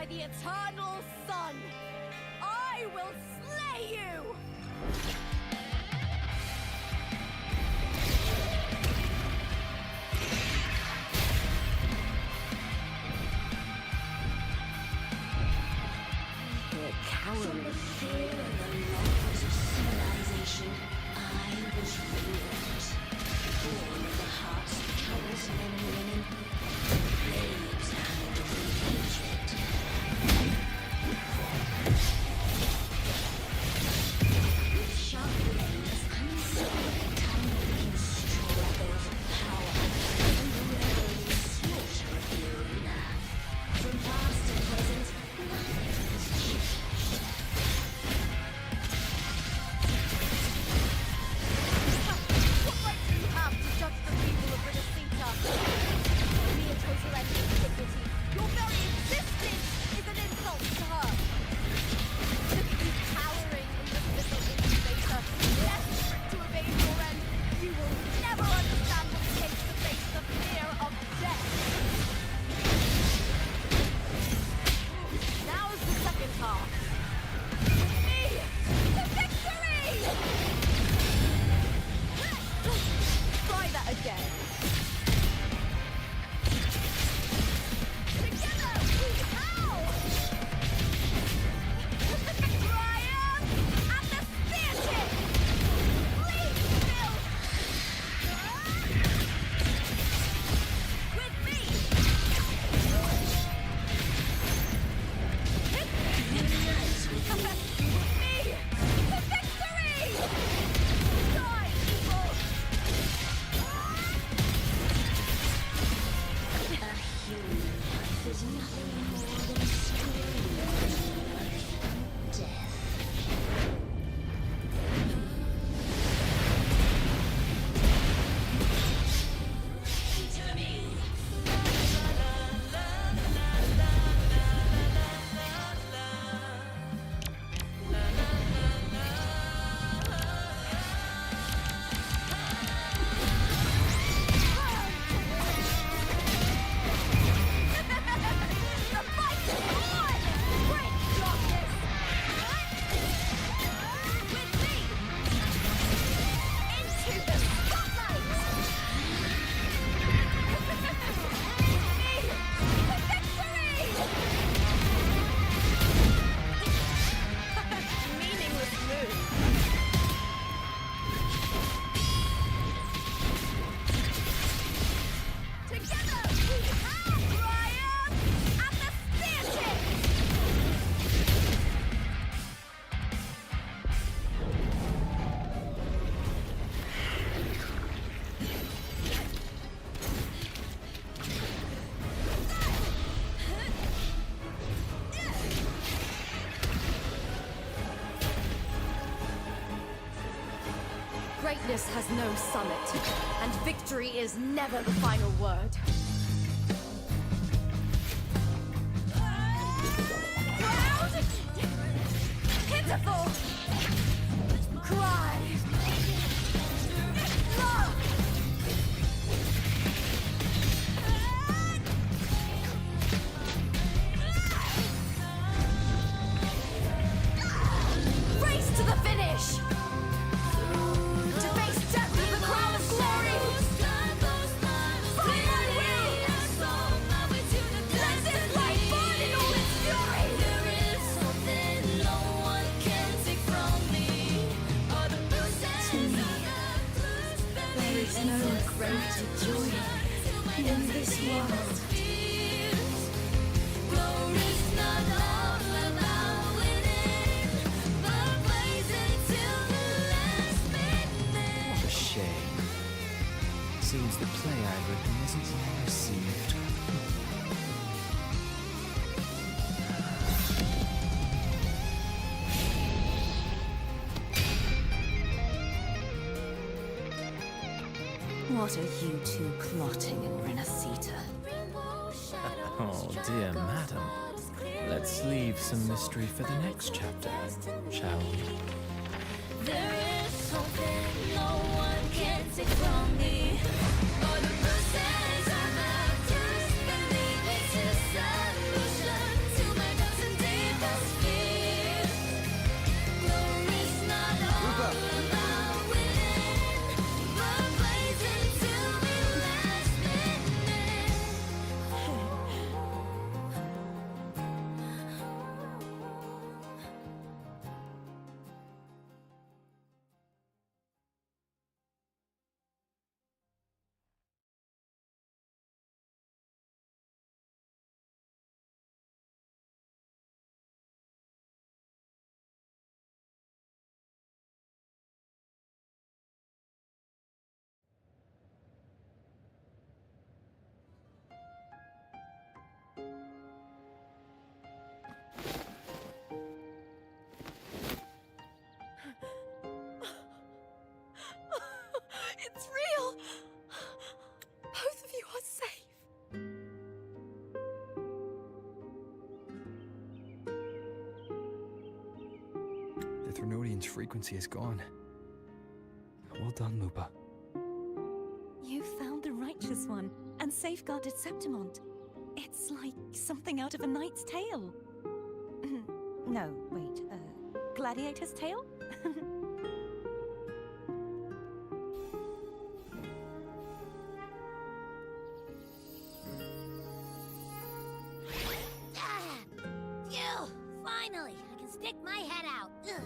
The eternal sun, I will slay you! You're a coward. From the fear and the loss of civilization, I was reared. Born in the hearts of countless men and women. Flames handle hatred. Greatness has no summit, and victory is never the final word. Proud! Pitiful! Cry! Love! Race to the finish! To face death with the crown of glory! Fight my will! Let this light burn in all its fury! There is something no one can take from me. There is no greater joy in this world. What a shame. Seems the play I've written isn't well received. What are you two plotting in Renacita? Oh, dear madam. Let's leave some mystery for the next chapter, shall we? There is something no one can take from me. All the bruises I have just believe it's a solution to my dozen deepest fears. Glory's not all about winning, but blazing till the last minute. It's real! Both of you are safe. The Threnodian's frequency is gone. Well done, Lupa. You found the righteous one and safeguarded Septimont. It's like something out of a knight's tale. No, wait, gladiator's tale? Phew! Finally, I can stick my head out. Ugh.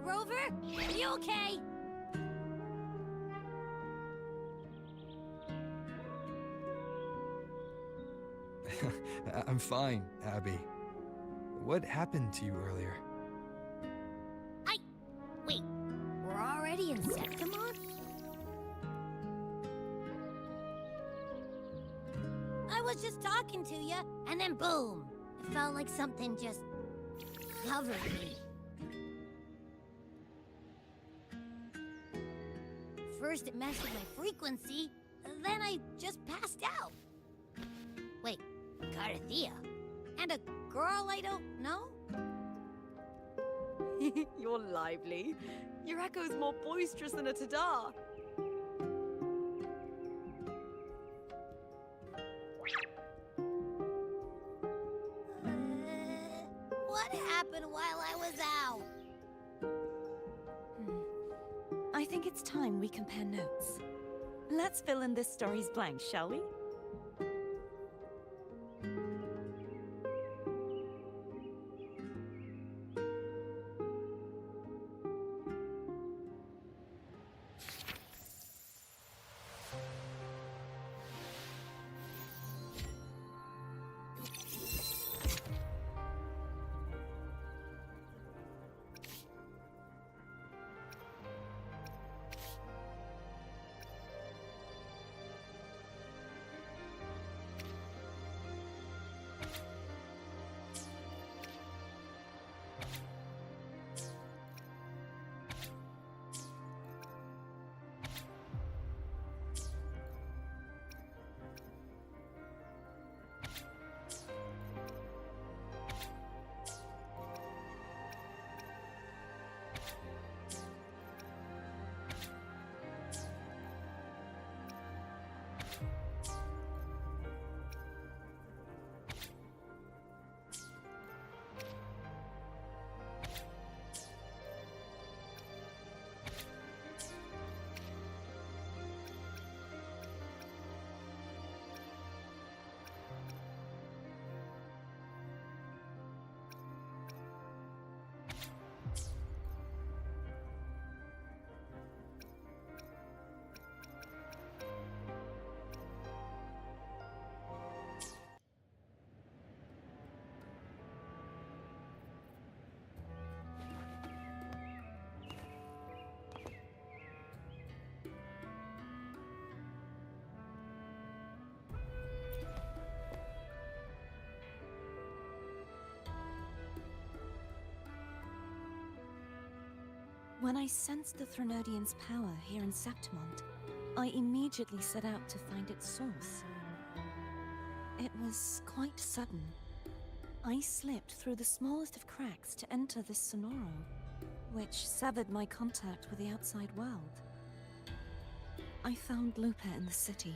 Rover, are you okay? I'm fine, Abby. What happened to you earlier? Wait, we're already in Septimont? I was just talking to you, and then boom! It felt like something just covered me. First it messed with my frequency, then I just passed out. Wait, Carthea? And a girl I don't know? You're lively. Your echo's more boisterous than a Tadar. What happened while I was out? I think it's time we compare notes. Let's fill in this story's blanks, shall we? When I sensed the Threnodian's power here in Septimont, I immediately set out to find its source. It was quite sudden. I slipped through the smallest of cracks to enter this Sonoro, which severed my contact with the outside world. I found Lupa in the city.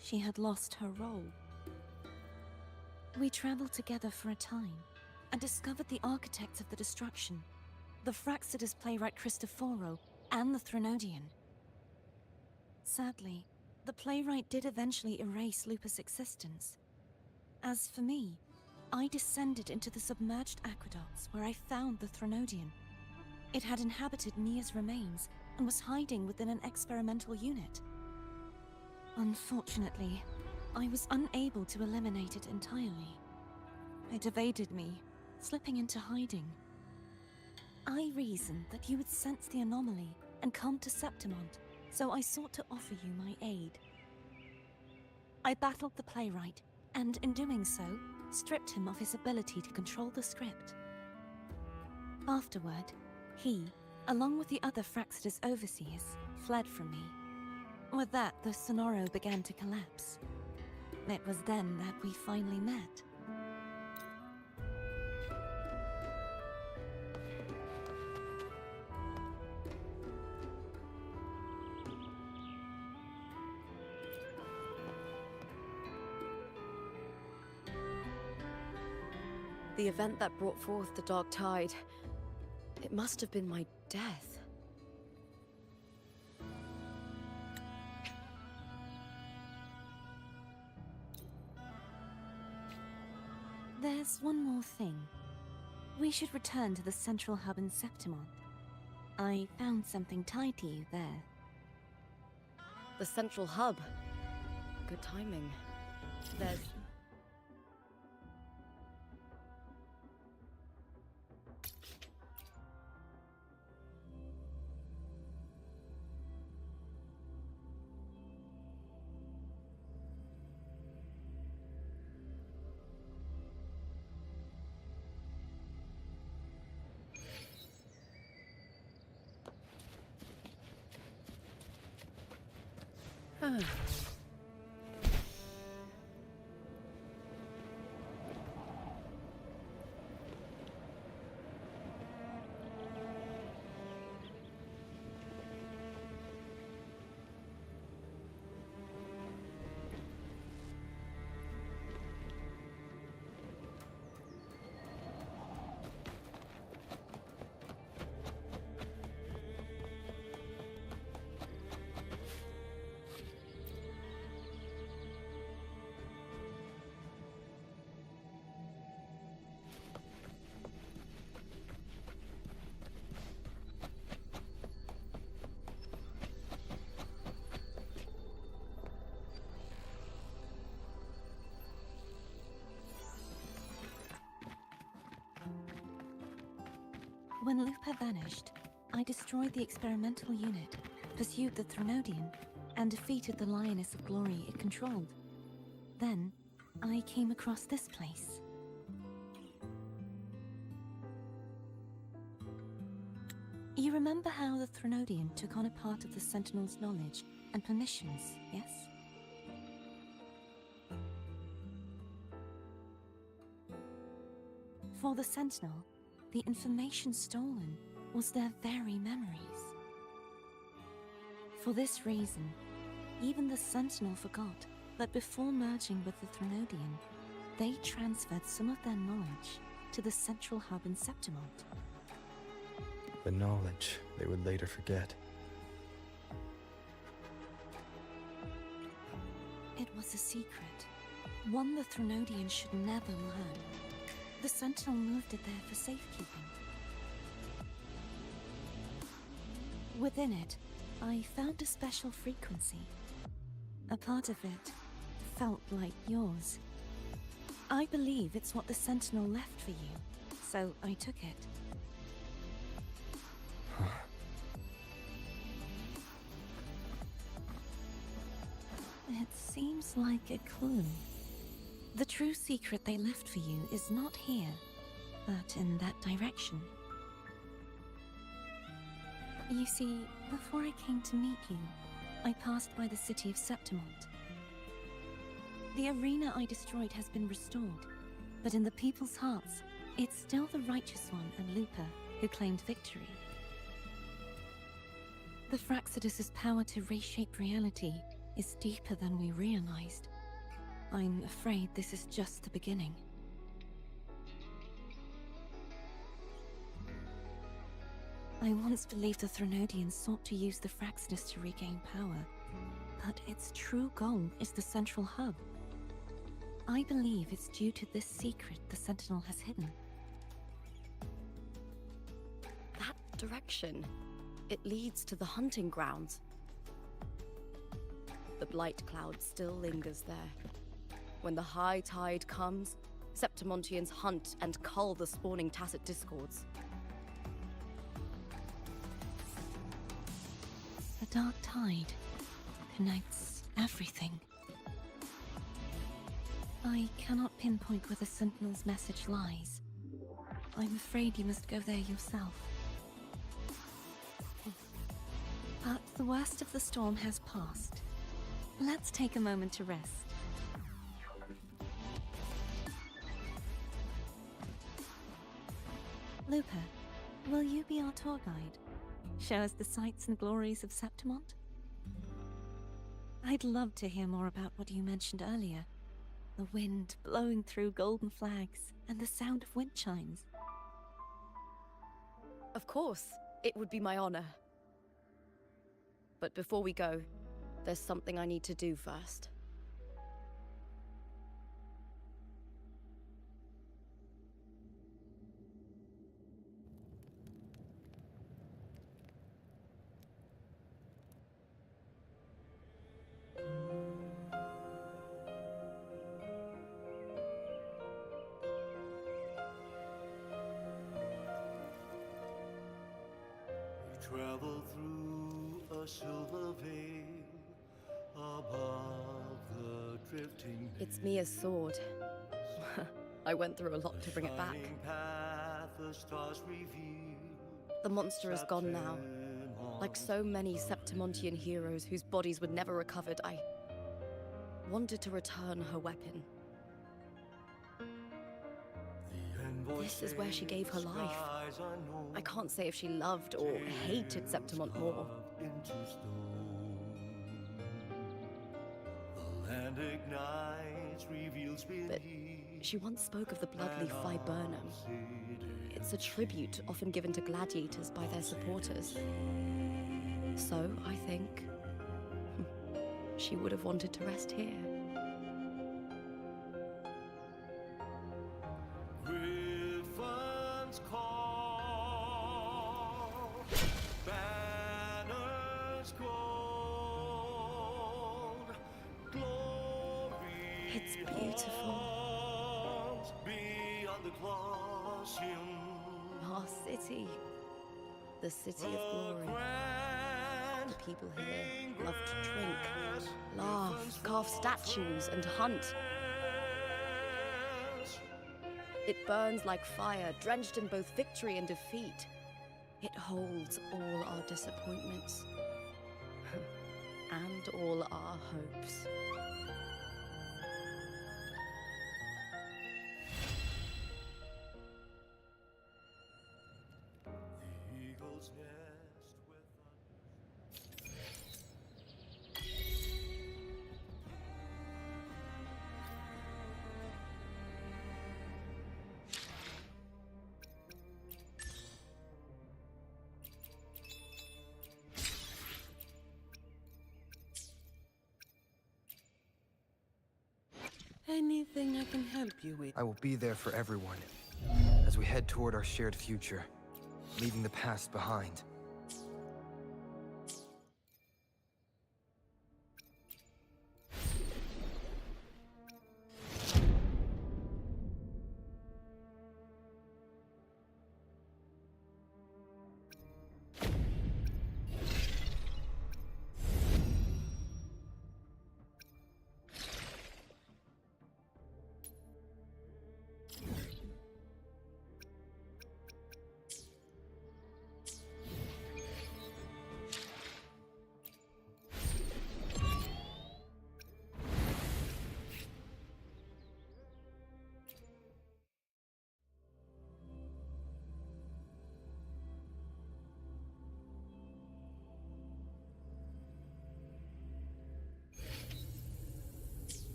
She had lost her role. We traveled together for a time and discovered the architects of the destruction, the Fraxidus playwright Cristoforo and the Threnodian. Sadly, the playwright did eventually erase Lupa's existence. As for me, I descended into the submerged aqueducts where I found the Threnodian. It had inhabited Mia's remains and was hiding within an experimental unit. Unfortunately, I was unable to eliminate it entirely. It evaded me, slipping into hiding. I reasoned that you would sense the anomaly and come to Septimont, so I sought to offer you my aid. I battled the playwright, and in doing so, stripped him of his ability to control the script. Afterward, he, along with the other Fraxidus overseers, fled from me. With that, the Sonoro began to collapse. It was then that we finally met. The event that brought forth the Dark Tide, it must have been my death. There's one more thing. We should return to the central hub in Septimont. I found something tied to you there. The central hub. Good timing. There's... When Lupa vanished, I destroyed the experimental unit, pursued the Threnodian, and defeated the Lioness of Glory it controlled. Then, I came across this place. You remember how the Threnodian took on a part of the Sentinel's knowledge and permissions, yes? For the Sentinel, the information stolen was their very memories. For this reason, even the Sentinel forgot that before merging with the Threnodian, they transferred some of their knowledge to the central hub in Septimont. The knowledge they would later forget. It was a secret, one the Threnodian should never learn. The Sentinel moved it there for safekeeping. Within it, I found a special frequency. A part of it felt like yours. I believe it's what the Sentinel left for you, so I took it. It seems like a clue. The true secret they left for you is not here, but in that direction. You see, before I came to meet you, I passed by the city of Septimont. The arena I destroyed has been restored, but in the people's hearts, it's still the Righteous One and Lupa who claimed victory. The Fraxidus' power to reshape reality is deeper than we realized. I'm afraid this is just the beginning. I once believed the Threnodians sought to use the Fraxidus to regain power, but its true goal is the central hub. I believe it's due to this secret the Sentinel has hidden. That direction, it leads to the hunting grounds. The blight cloud still lingers there. When the high tide comes, Septimontians hunt and cull the spawning Tacit Discords. The dark tide connects everything. I cannot pinpoint where the Sentinel's message lies. I'm afraid you must go there yourself. But the worst of the storm has passed. Let's take a moment to rest. Lupa, will you be our tour guide? Show us the sights and glories of Septimont? I'd love to hear more about what you mentioned earlier. The wind blowing through golden flags and the sound of wind chimes. Of course, it would be my honor. But before we go, there's something I need to do first. Travel through a silver veil above the drifting. It's Mia's sword. I went through a lot to bring it back. The monster is gone now. Like so many Septimontian heroes whose bodies were never recovered, I wanted to return her weapon. This is where she gave her life. I can't say if she loved or hated Septimont more. But she once spoke of the bloodleaf viburnum. It's a tribute often given to gladiators by their supporters. So, I think, she would have wanted to rest here. It's beautiful. Our city. The city of glory. The people here love to drink, laugh, carve statues, and hunt. It burns like fire, drenched in both victory and defeat. It holds all our disappointments. And all our hopes. Anything I can help you with? I will be there for everyone as we head toward our shared future, leaving the past behind.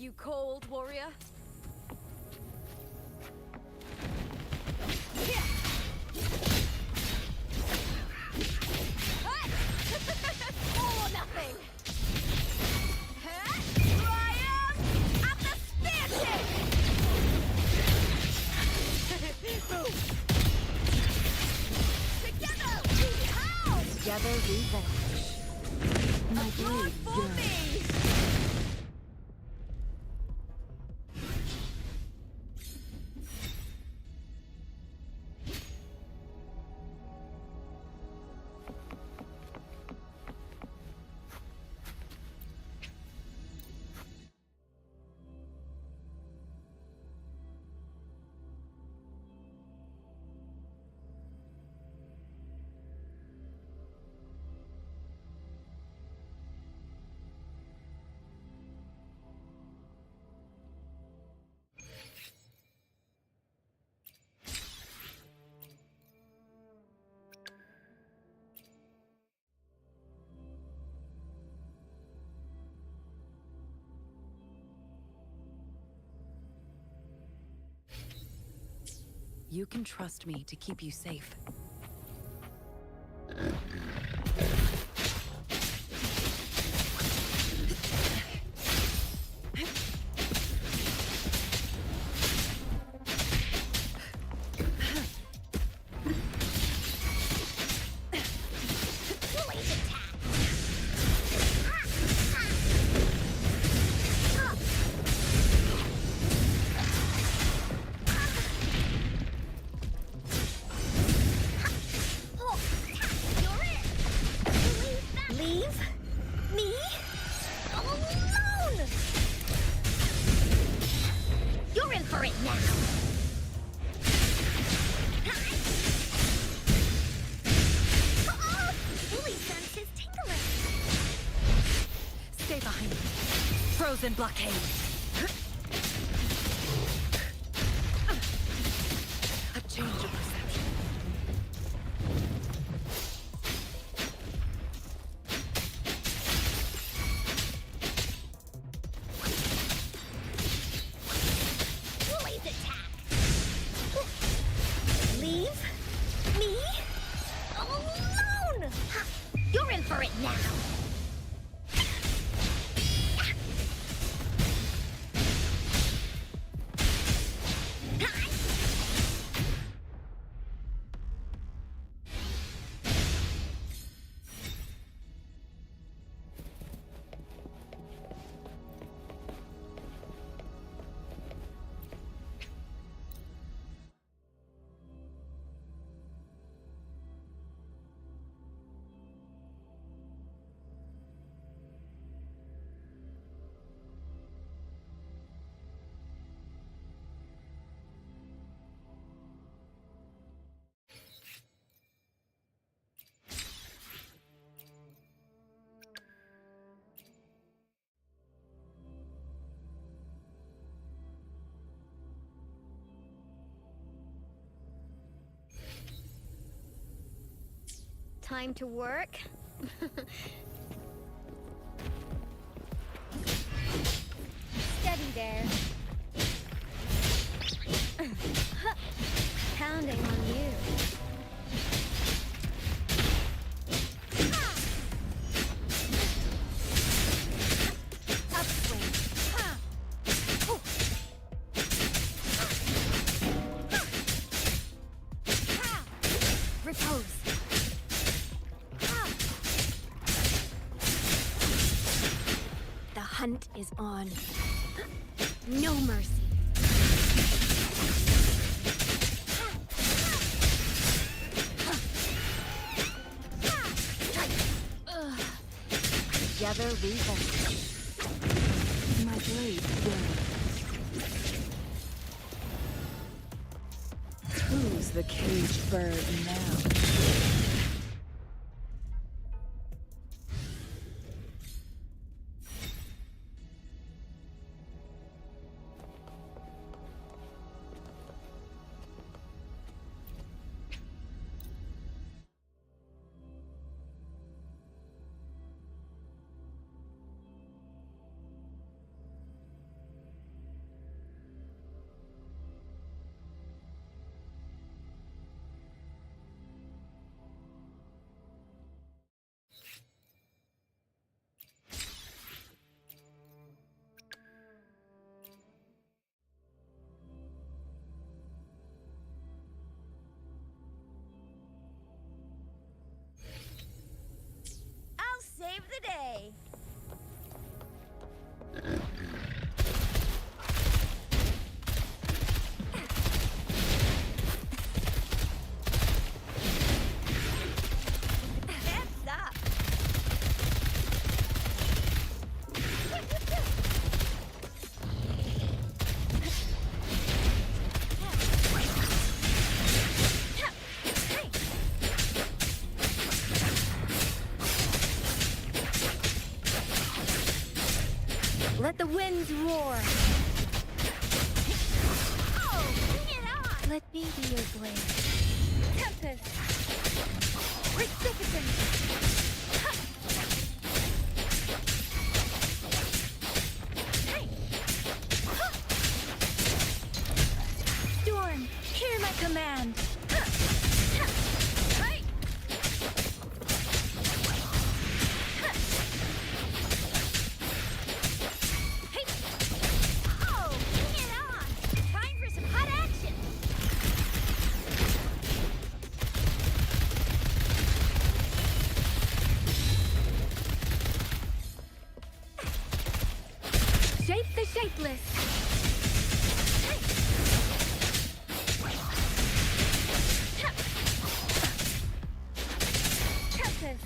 you called, warrior? All or nothing! Triumph at the spear tip! Together we house! Together we vanish. My blade yearns. You can trust me to keep you safe. Frozen blockade. A change of perception. Please attack. Leave me alone. You're in for it now. Time to work. Steady there. Pounding on you. Upswing. Repose. The hunt is on. No mercy. Together we vanish. My blade burns. Who's the caged bird now? the day. Next up. Let the winds roar. Oh, bring it on! Let me be your blade. Tempest. Precipitant. Hey. Storm, hear my command. Hey. Oh, bring it on! Time for some hot action! Shape the shapeless! Tempest!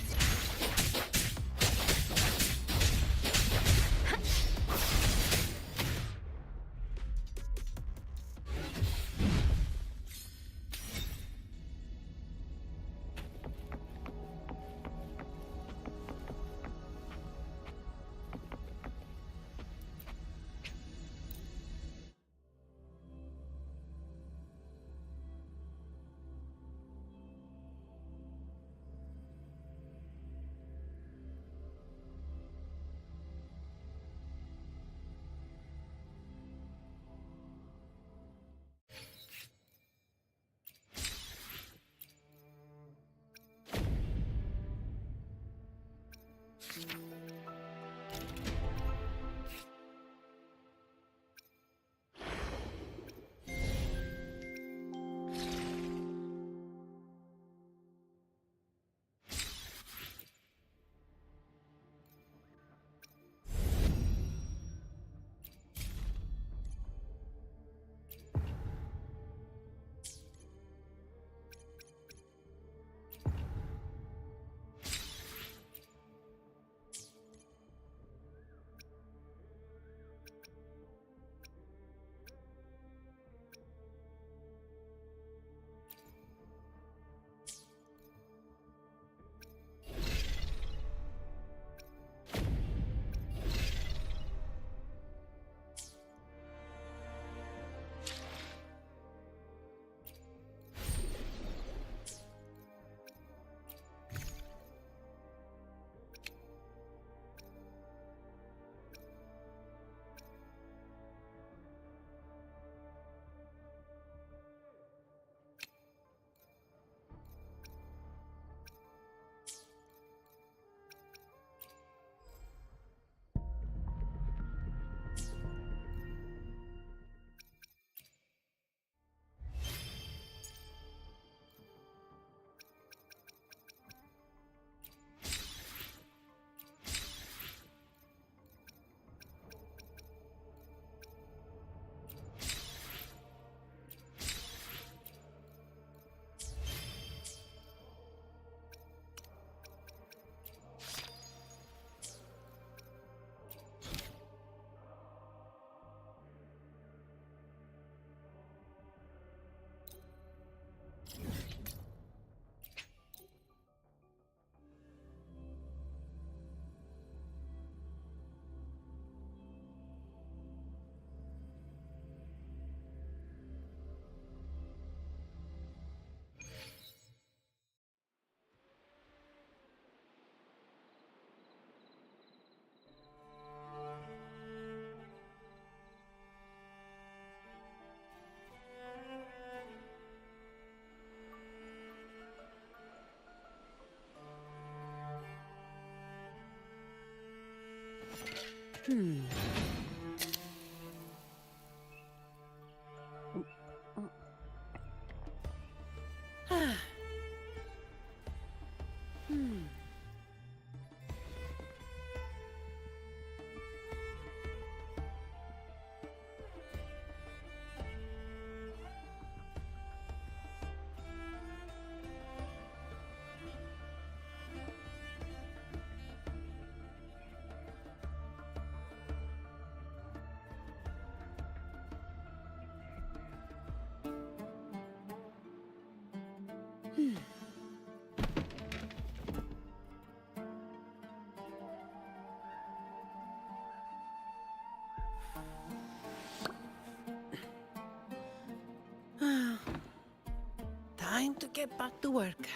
Time to get back to work.